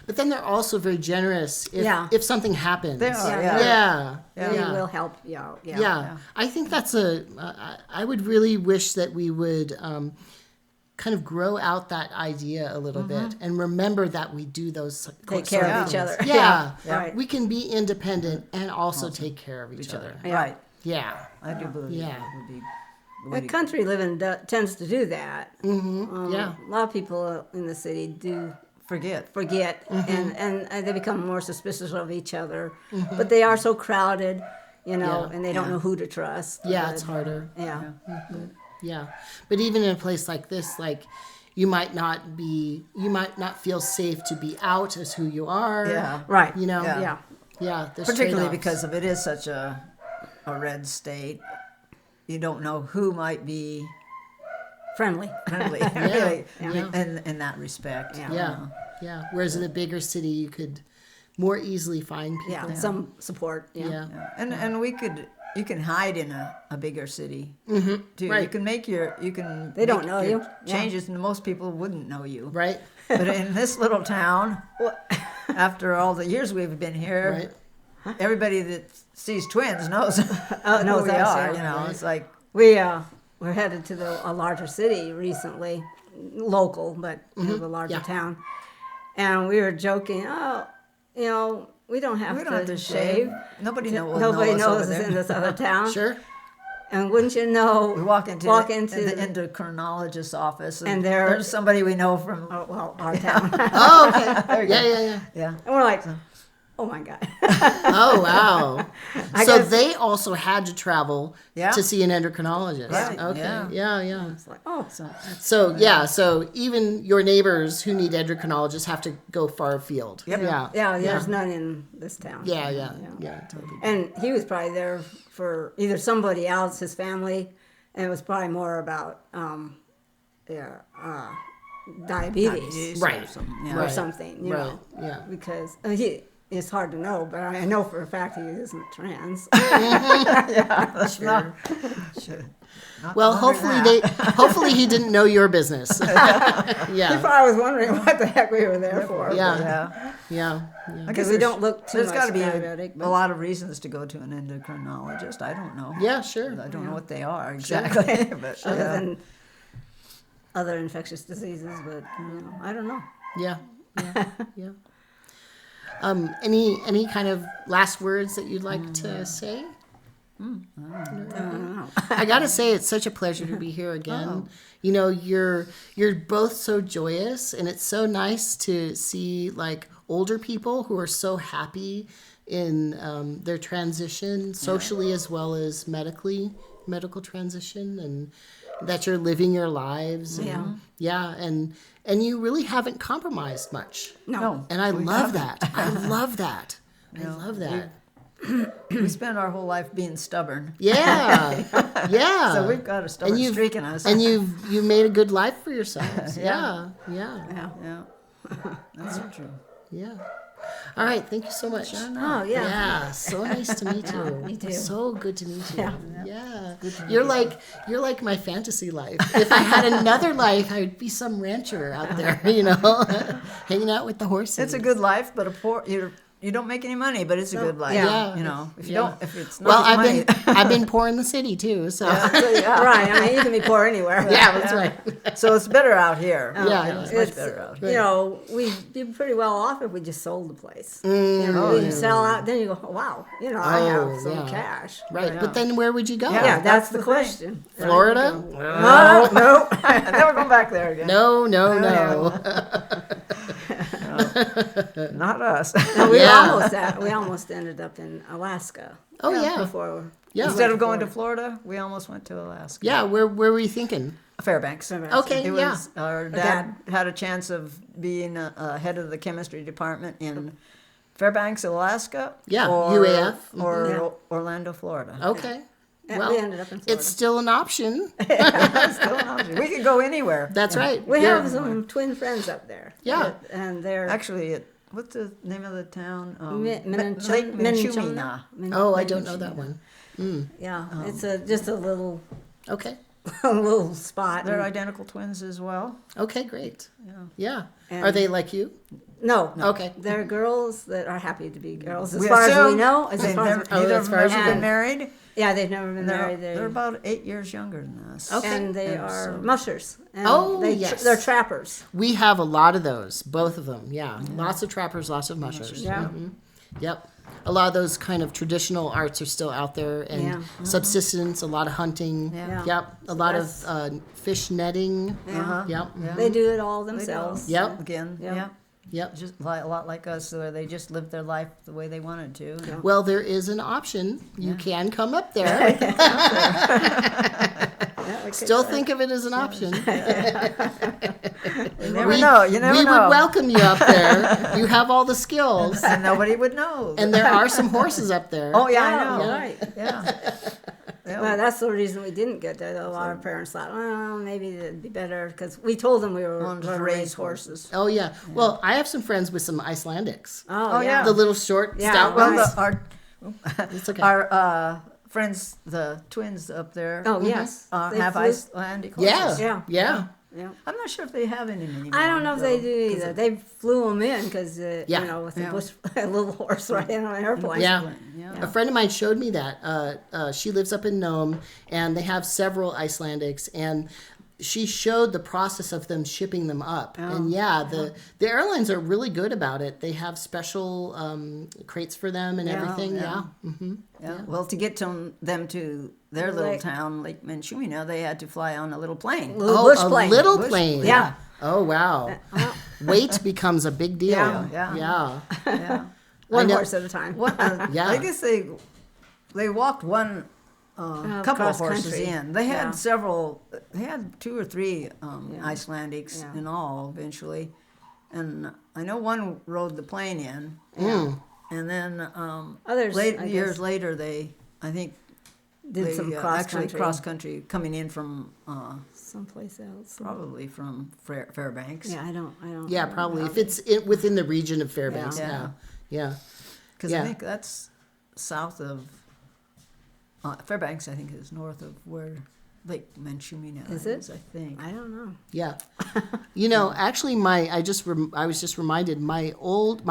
but then they're also very generous if something happens. They are, They will help you out. Yeah. I think that's I would really wish that we would kind of grow out that idea a little bit and remember that we do those take care of each other. Yeah. Right. We can be independent and also take care of each other. Right. Yeah. I do believe that would be. The country living tends to do that. A lot of people in the city do forget and they become more suspicious of each other. But they are so crowded, and they don't know who to trust. Yeah, it's harder. Yeah. Yeah. But even in a place like this, like, you might not feel safe to be out as who you are. Yeah. Right. You know. Yeah. Yeah. There's Particularly trade-offs. because if it is such a red state, you don't know who might be Friendly. friendly, really, in that respect. Yeah. Yeah. Yeah. Whereas in a bigger city, you could more easily find people. Yeah. Some support. Yeah. Yeah. Yeah. And you can hide in a bigger city too. Right. You can make They don't know your you. changes, and most people wouldn't know you. Right. But in this little town, after all the years we've been here, everybody that sees twins knows who we us, are. yeah. You know, it's like We're headed to a larger city recently, local, but a larger town. And we were joking, we don't have to shave. Nobody knows. Nobody knows over us there. in this other town. Sure. And wouldn't you know, We walk into the the endocrinologist's office, and there's somebody we know from. our town. Oh, okay. Yeah. Yeah. And we're like, oh my God. Oh, wow. I So guess- they also had to travel to see an endocrinologist. Right, Okay. Yeah. It's like, oh, So even your neighbors who need endocrinologists have to go far afield. Yep. Yeah. there's none in this town. Yeah, totally. And he was probably there for either somebody else, his family, and it was probably more about diabetes Right. Or something. or something, you know. Yeah. Because it's hard to know, but I know for a fact he isn't trans. That's not. Not Well, wondering that. hopefully he didn't know your business. He Yeah. probably was wondering what the heck we were there for. Yeah. Yeah. Yeah. I Because guess we don't look too There's much got to be diabetic. a lot of reasons to go to an endocrinologist. I don't know. Yeah, sure. I don't know what they are exactly. But Other than other infectious diseases, but I don't know. Yeah. Any kind of last words that you'd like to say? I gotta say, it's such a pleasure to be here again. You know, you're both so joyous, and it's so nice to see like older people who are so happy in their transition, socially as well as medical transition, and that you're living your lives. And, and you really haven't compromised much. No. And I love that. I love that. I love that. we spend our whole life being stubborn. Yeah. Yeah. So we've got a stubborn streak in us. And you've made a good life for yourselves. Yeah. Yeah. That's so true. Yeah. All right. Thank you so much. Oh, yeah. Yeah. So nice to meet you. me too. So good to meet you. Yeah. You're like my fantasy life. If I had another life, I would be some rancher out there, hanging out with the horses. It's a good life, but you don't make any money, but it's a good life. Yeah. You know, if it's not Well, money. I've been poor in the city too, so Right. I mean, you can be poor anywhere. yeah, that's right. So it's better out here. Yeah, It's much better out here. You know, we'd be pretty well off if we just sold the place. We sell out, then you go, oh, wow, I have some cash. Right, but then where would you go? Yeah, that's the the question. Florida? No, I'm never going back there again. No. Not us. No, we Yeah. almost ended up in Alaska. Oh, yeah. Before. Yeah. Instead of going to Florida, we almost went to Alaska. Yeah, where were you thinking? Fairbanks. Okay, It yeah. was our dad had a chance of being head of the chemistry department in Fairbanks, Alaska. Yeah, or, UAF. or Orlando, Florida. Okay. And Well, we ended up in Florida. it's still an option. That's still an option. We could go anywhere. That's right. We Yeah. have some twin friends up there. Yeah. And they're Actually, what's the name of the town? Lake Minchumina. Minchumina. Oh, I don't know that one. Yeah, it's just a little Okay. spot. They're identical twins as well. Okay, great. Yeah. And- Are they like you? No. Okay. They're girls that are happy to be girls, as We far as we assume know. As they've far as never, we- neither as of far them as have you been know. married. yeah, they've never been married. They're about 8 years younger than us. Okay. And they And are so- mushers. And Oh, yes. They're trappers. We have a lot of those, both of them. Yeah. Lots of trappers, lots of mushers. Yeah. Mhm. Yep. A lot of those kind of traditional arts are still out there, and Yeah. subsistence, a lot of hunting. Yeah. Yep. A lot of fish netting. Yeah. Yep. They do it all They do. themselves. Yep. Again, Yeah. yeah. Yep. Just a lot like us, where they just lived their life the way they wanted to. Well, there is an option. You can come up there. Still think of it as an option. You never know. You never we know. would welcome you up there. You have all the skills. And nobody would know. And there are some horses up there. Oh, yeah, I know. You're right. Yeah. Well, that's the reason we didn't get there. Though. A lot of parents thought, well, maybe it'd be better because we told them we were going to raise horses. Oh, yeah. Well, I have some friends with some Icelandics. Oh, yeah. The little short, stout Well, ones. It's okay. our friends, the twins up there. Oh, yes. Have Icelandic horses. Yeah. I'm not sure if they have any anymore. I don't know if they do either. They flew them in because, with Yeah. a little horse riding on an airplane. Yeah. A friend of mine showed me that. She lives up in Nome, and they have several Icelandics, and she showed the process of them shipping them up. And the airlines are really good about it. They have special crates for them and everything. Yeah. Well, to get them to their little town, Lake Menchumina, they had to fly on a little plane. Bush plane. Little plane. Yeah. Oh, wow. Weight becomes a big deal. Yeah. One horse at a time. I guess they walked one couple of horses country. in. They had several. They had 2 or 3 Icelandics in all eventually, and I know one rode the plane in. And then Others years later, they did some cross country coming in from someplace else. probably from Fairbanks. Yeah, I don't. Yeah, probably. If it's within the region of Fairbanks. Yeah. Because I think that's south of Fairbanks. I think is north of where Lake Menchumina Is it? I think. I don't know. Yeah. Actually, I was just reminded my old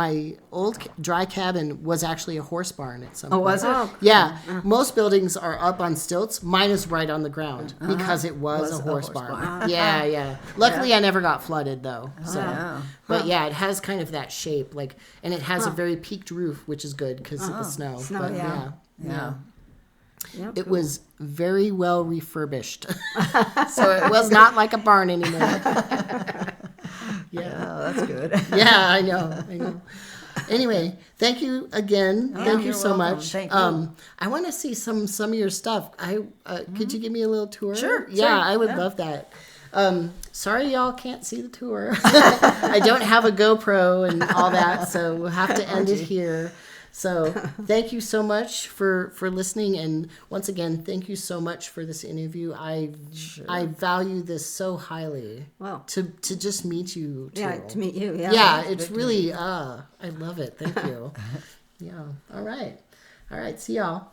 dry cabin was actually a horse barn at some point. Oh, was it? Yeah. Most buildings are up on stilts. Mine is right on the ground because it was a horse barn. Yeah. Luckily, I never got flooded though. So, but it has kind of that shape, and it has a very peaked roof, which is good because of the snow. But, Yeah. Yep. It was very well refurbished, so it was not like a barn anymore. That's good. Yeah, I know. Anyway, thank you again. Thank you so welcome. much. Thank you. I want to see some of your stuff. Could you give me a little tour? Sure. Yeah, I would love that. Sorry, y'all can't see the tour. I don't have a GoPro and all that, so we'll have to end it here. So thank you so much for listening, and once again, thank you so much for this interview. I value this so highly. Well, to just meet you too. Yeah, to meet you. Yeah. Yeah, it's really I love it. Thank you. Yeah. All right. See y'all.